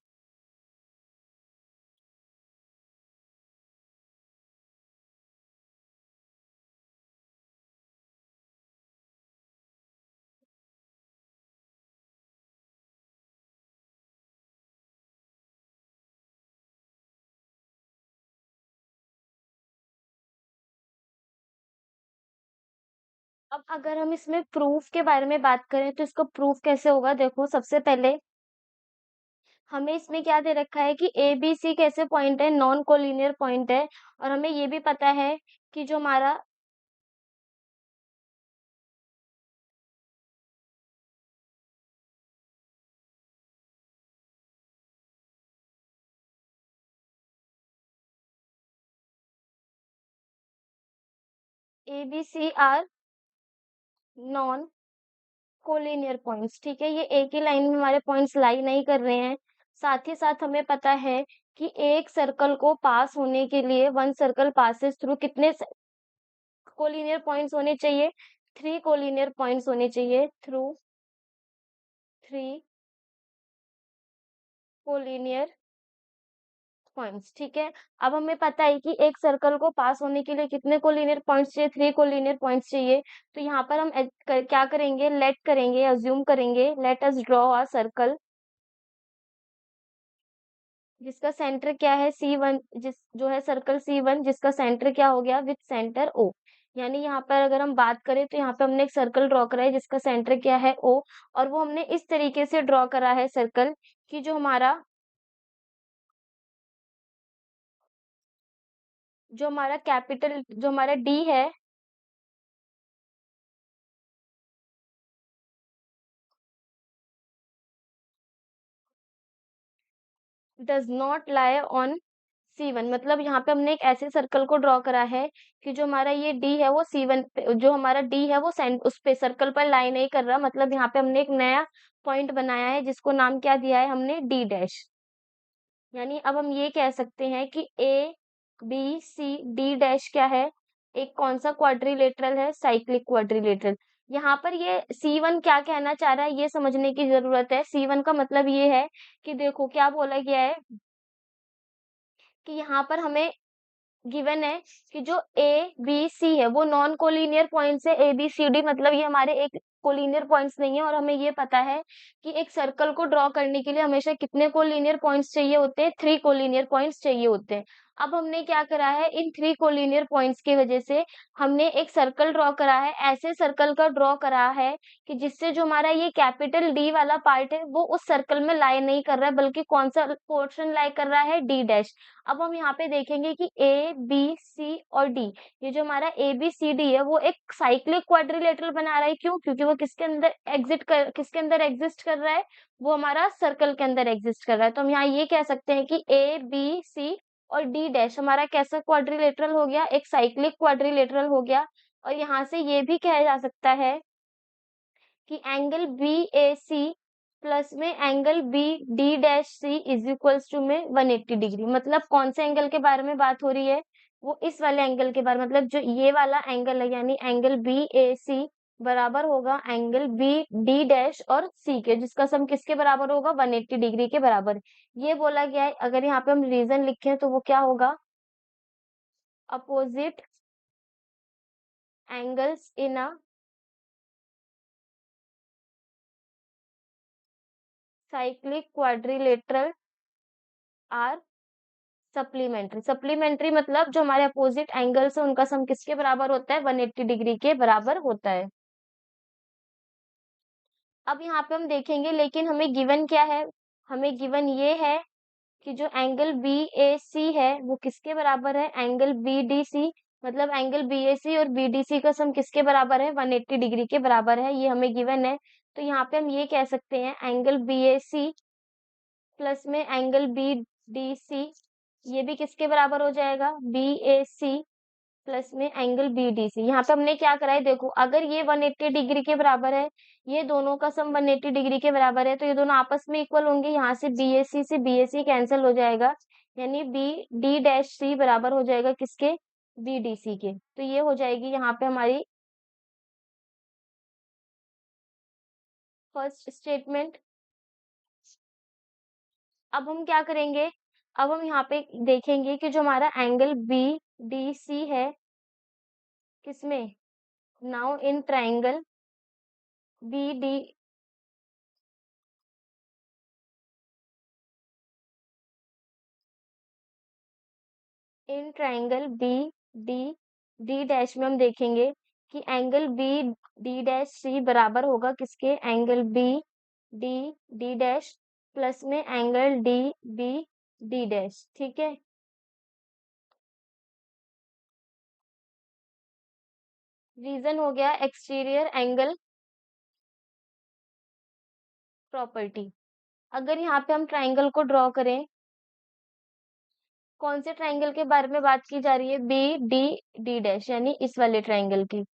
अब अगर हम इसमें प्रूफ के बारे में बात करें तो इसका प्रूफ कैसे होगा, देखो सबसे पहले हमें इसमें क्या दे रखा है कि ए बी सी कैसे पॉइंट है, नॉन कोलिनियर पॉइंट है। और हमें ये भी पता है कि जो हमारा A B C are non collinear points. ठीक है, ये एक ही लाइन में हमारे पॉइंट्स लाई नहीं कर रहे हैं। साथ ही साथ हमें पता है कि एक सर्कल को पास होने के लिए वन सर्कल पासेस थ्रू कितने कोलिनियर पॉइंट्स होने चाहिए, 3 कोलिनियर पॉइंट्स होने चाहिए, थ्रू 3 कोलिनियर पॉइंट्स। ठीक है, अब हमें पता है कि एक सर्कल को पास होने के लिए कितने कोलिनियर पॉइंट्स चाहिए, 3 कोलिनियर पॉइंट्स चाहिए। तो यहाँ पर हम क्या करेंगे, लेट करेंगे, अज्यूम करेंगे, let us draw a circle जिसका सेंटर क्या है, C1, जिस जो है सर्कल C1 जिसका सेंटर क्या हो गया, विथ सेंटर O। यानी यहाँ पर अगर हम बात करें तो यहाँ पे हमने एक सर्कल ड्रॉ करा है जिसका सेंटर क्या है O, और वो हमने इस तरीके से ड्रॉ करा है सर्कल कि जो हमारा कैपिटल जो हमारा D है does not lie on C1। मतलब यहाँ पे हमने एक ऐसे सर्कल को ड्रॉ करा है कि जो हमारा ये D है वो C1 पे, जो हमारा D है वो उस पे सर्कल पर लाई नहीं कर रहा। मतलब यहाँ पे हमने एक नया पॉइंट बनाया है जिसको नाम क्या दिया है हमने, D डैश। यानी अब हम ये कह सकते हैं कि A B C D dash क्या है, एक कौन सा क्वाड्रिलेटरल है, साइक्लिक क्वाड्रिलेटरल। यहाँ पर ये C1 क्या कहना चाह रहा है ये समझने की जरूरत है। C1 का मतलब ये है कि देखो क्या बोला गया है कि यहाँ पर हमें गिवन है कि जो ए बी सी है वो नॉन कोलिनियर पॉइंट्स है, ए बी सी डी, मतलब ये हमारे एक कोलिनियर पॉइंट्स नहीं है। और हमें ये पता है कि एक सर्कल को ड्रॉ करने के लिए हमेशा कितने कोलिनियर पॉइंट्स चाहिए होते हैं, 3 कोलिनियर पॉइंट्स चाहिए होते हैं। अब हमने क्या करा है, इन 3 कोलिनियर पॉइंट्स की वजह से हमने एक सर्कल ड्रॉ करा है, ऐसे सर्कल का ड्रॉ करा है कि जिससे जो हमारा ये कैपिटल डी वाला पार्ट है वो उस सर्कल में लाई नहीं कर रहा है, बल्कि कौन सा पोर्शन लाई कर रहा है, डी डैश। अब हम यहाँ पे देखेंगे कि ए बी सी और डी, ये जो हमारा ए बी सी डी है वो एक साइक्लिक क्वाड्रिलेटरल बना रहा है। क्यों? क्योंकि वो किसके अंदर एग्जिस्ट कर रहा है, वो हमारा सर्कल के अंदर एग्जिस्ट कर रहा है। तो हम यहाँ ये कह सकते हैं कि ए बी सी और डी डैश हमारा कैसा क्वाड्रिलेटरल हो गया, एक साइक्लिक क्वाड्रिलेटरल हो गया। और यहाँ से ये भी कहा जा सकता है कि angle B A C plus में angle B D dash C is equals to में 180 डिग्री। मतलब कौन से एंगल के बारे में बात हो रही है, वो इस वाले एंगल के बारे में, मतलब जो ये वाला एंगल है यानी एंगल बी ए सी बराबर होगा एंगल बी डी डैश और सी के, जिसका सम किसके बराबर होगा, 180 डिग्री के बराबर। ये बोला गया है। अगर यहाँ पे हम रीजन लिखें तो वो क्या होगा, opposite angles in a cyclic quadrilateral are supplementary. Supplementary मतलब जो हमारे अपोजिट एंगल्स है उनका सम किसके बराबर होता है, 180 डिग्री के बराबर होता है। अब यहाँ पे हम देखेंगे, लेकिन हमें गिवन क्या है, हमें गिवन ये है कि जो एंगल बी ए सी है वो किसके बराबर है, एंगल बी डी सी। मतलब एंगल बी ए सी और बी डी सी का सम किसके बराबर है, 180 डिग्री के बराबर है, ये हमें गिवन है। तो यहाँ पे हम ये कह सकते हैं angle B A C plus में एंगल बी डी सी, ये भी किसके बराबर हो जाएगा, बी ए सी प्लस में एंगल बी डी सी। यहाँ पे हमने क्या करा है, देखो अगर ये 180 डिग्री के बराबर है, ये दोनों का सम 180 डिग्री के बराबर है, तो ये दोनों आपस में इक्वल होंगे। यहाँ से बी ए सी कैंसिल हो जाएगा, यानी बी डी डैश सी बराबर हो जाएगा किसके, बी डी सी के। तो ये हो जाएगी यहाँ पे हमारी फर्स्ट स्टेटमेंट। अब हम क्या करेंगे, अब हम यहाँ पे देखेंगे कि जो हमारा एंगल बी डी सी है किसमें, now in triangle B D, in triangle B D D dash में हम देखेंगे कि angle B D dash C बराबर होगा किसके, angle B D D dash plus में angle D B D dash. ठीक है, रीजन हो गया एक्सटीरियर एंगल प्रॉपर्टी। अगर यहाँ पे हम ट्राइंगल को ड्रॉ करें, कौन से ट्राइंगल के बारे में बात की जा रही है, बी डी डी डैश, यानी इस वाले ट्राइंगल की।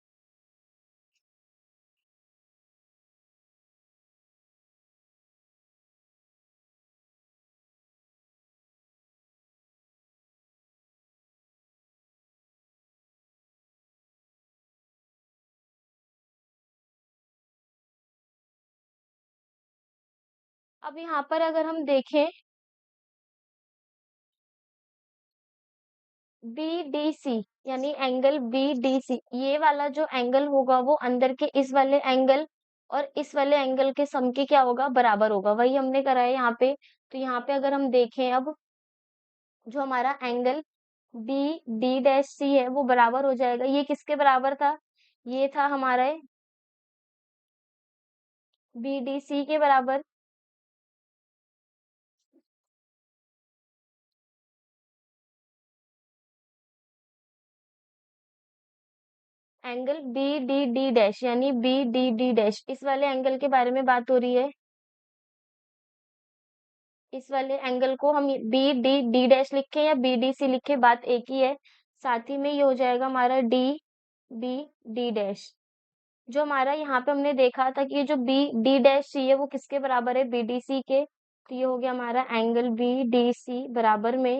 अब यहाँ पर अगर हम देखें बी डी सी, यानी एंगल बी डी सी, ये वाला जो एंगल होगा वो अंदर के इस वाले एंगल और इस वाले एंगल के सम के क्या होगा, बराबर होगा। वही हमने करा है यहाँ पे। तो यहाँ पे अगर हम देखें, अब जो हमारा एंगल बी डी डैश सी है वो बराबर हो जाएगा, ये किसके बराबर था, ये था हमारे बी डी सी के बराबर। Angle B D D dash यानी बी डी डी डैश, इस वाले एंगल के बारे में बात हो रही है। इस वाले एंगल को हम बी डी डी डैश लिखे या बी डी सी लिखे, बात एक ही है। साथ ही में ये हो जाएगा हमारा डी बी डी डैश। जो हमारा यहाँ पे हमने देखा था कि ये जो बी डी डैश सी है वो किसके बराबर है, बी डी सी के। तो ये हो गया हमारा एंगल बी डी सी बराबर में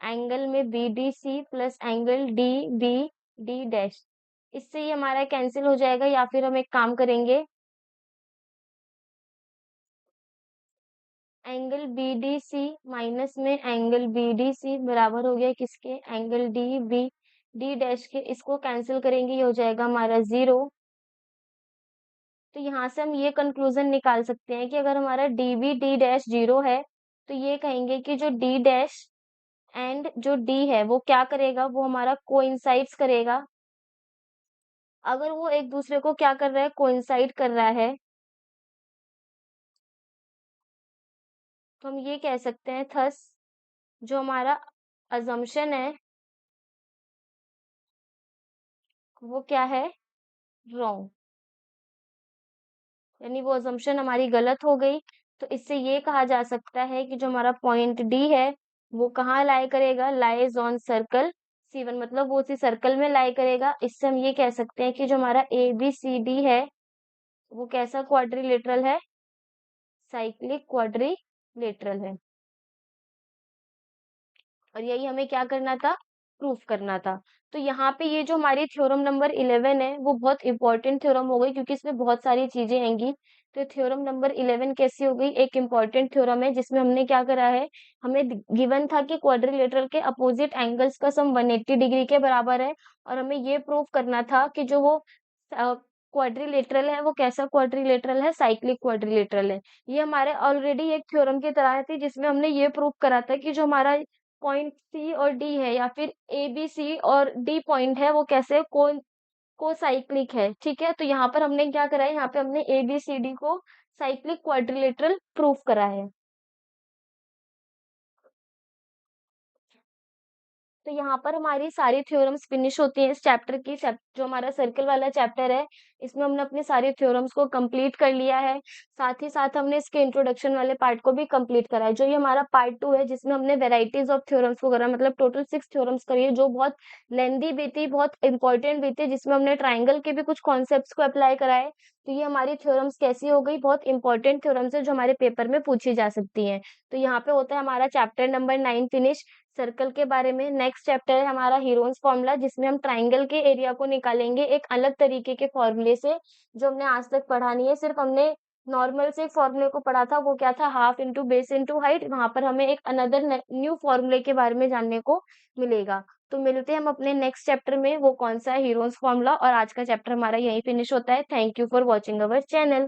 एंगल में B D C plus angle D B D dash. इससे ये हमारा कैंसिल हो जाएगा, या फिर हम एक काम करेंगे, angle B D C minus में एंगल बी डी सी बराबर हो गया किसके, angle D B D dash के। इसको कैंसिल करेंगे, ये हो जाएगा हमारा 0। तो यहाँ से हम ये कंक्लूजन निकाल सकते हैं कि अगर हमारा डी बी डी डैश 0 है, तो ये कहेंगे कि जो डी डैश एंड जो डी है वो क्या करेगा, वो हमारा कोइंसाइड्स करेगा। अगर वो एक दूसरे को क्या कर रहा है, कोइंसाइड कर रहा है, तो हम ये कह सकते हैं थस जो हमारा अजम्पशन है वो क्या है, रॉन्ग। यानी वो अजम्पशन हमारी गलत हो गई। तो इससे ये कहा जा सकता है कि जो हमारा पॉइंट डी है वो कहाँ लाई करेगा, लाइज ऑन सर्कल C1, मतलब वो उसी सर्कल में लाई करेगा। इससे हम ये कह सकते हैं कि जो हमारा ए बी सी डी है वो कैसा क्वाड्रिलेटरल है, साइक्लिक क्वाड्रिलेटरल है। और यही हमें क्या करना था, प्रूफ करना था। तो यहाँ पे ये जो हमारी थ्योरम नंबर 11 है वो बहुत इंपॉर्टेंट थ्योरम हो गई, क्योंकि इसमें बहुत सारी चीजें आएंगी। तो थ्योरम नंबर 11 कैसी हो गई, एक इंपॉर्टेंट थ्योरम है जिसमें हमने क्या करा है, हमें गिवन था कि क्वाड्रिलेटरल के अपोजिट एंगल्स का सम 180 डिग्री के बराबर है। और हमें ये प्रूव करना था कि जो वो क्वाड्रिलेटरल है वो कैसा क्वाड्रिलेटरल है, साइक्लिक क्वाड्रिलेटरल है। ये हमारे ऑलरेडी एक थ्योरम की तरह थी जिसमें हमने ये प्रूव करा था कि जो हमारा पॉइंट सी और डी है या फिर ए बी सी और डी पॉइंट है वो कैसे को साइक्लिक है। ठीक है, तो यहाँ पर हमने क्या करा है, यहाँ पे हमने ए बी सी डी को साइक्लिक क्वाड्रिलेटरल प्रूफ करा है। तो यहाँ पर हमारी सारी थ्योरम्स फिनिश होती हैं इस चैप्टर की। जो हमारा सर्कल वाला चैप्टर है इसमें हमने अपने सारे थ्योरम्स को कंप्लीट कर लिया है। साथ ही साथ हमने इसके इंट्रोडक्शन वाले पार्ट को भी कंप्लीट करा है। जो ये हमारा पार्ट 2 है जिसमें हमने वेराइटीज ऑफ थ्योरम्स को करा, मतलब टोटल 6 थ्योरम्स करी है, जो बहुत लेंदी भी थी, बहुत इंपॉर्टेंट भी थी, जिसमें हमने ट्राइंगल के भी कुछ कॉन्सेप्ट्स को अप्लाई करा है। तो ये हमारी थ्योरम्स कैसी हो गई, बहुत इंपॉर्टेंट थ्योरम्स है जो हमारे पेपर में पूछी जा सकती हैं। तो यहाँ पे होता है हमारा चैप्टर नंबर 9 फिनिश सर्कल के बारे में। नेक्स्ट चैप्टर है हमारा हीरोन्स फॉर्मूला, जिसमें हम ट्राइंगल के एरिया को निकालेंगे एक अलग तरीके के फॉर्मूले से जो हमने आज तक पढ़ा नहीं है। सिर्फ हमने नॉर्मल से एक फॉर्मूले को पढ़ा था, वो क्या था, half into base into height. वहां पर हमें एक अनदर न्यू फॉर्मूले के बारे में जानने को मिलेगा। तो मिलते हैं हम अपने नेक्स्ट चैप्टर में, वो कौन सा है, हीरोन्स फॉर्मूला। और आज का चैप्टर हमारा यही फिनिश होता है। Thank you for watching our channel.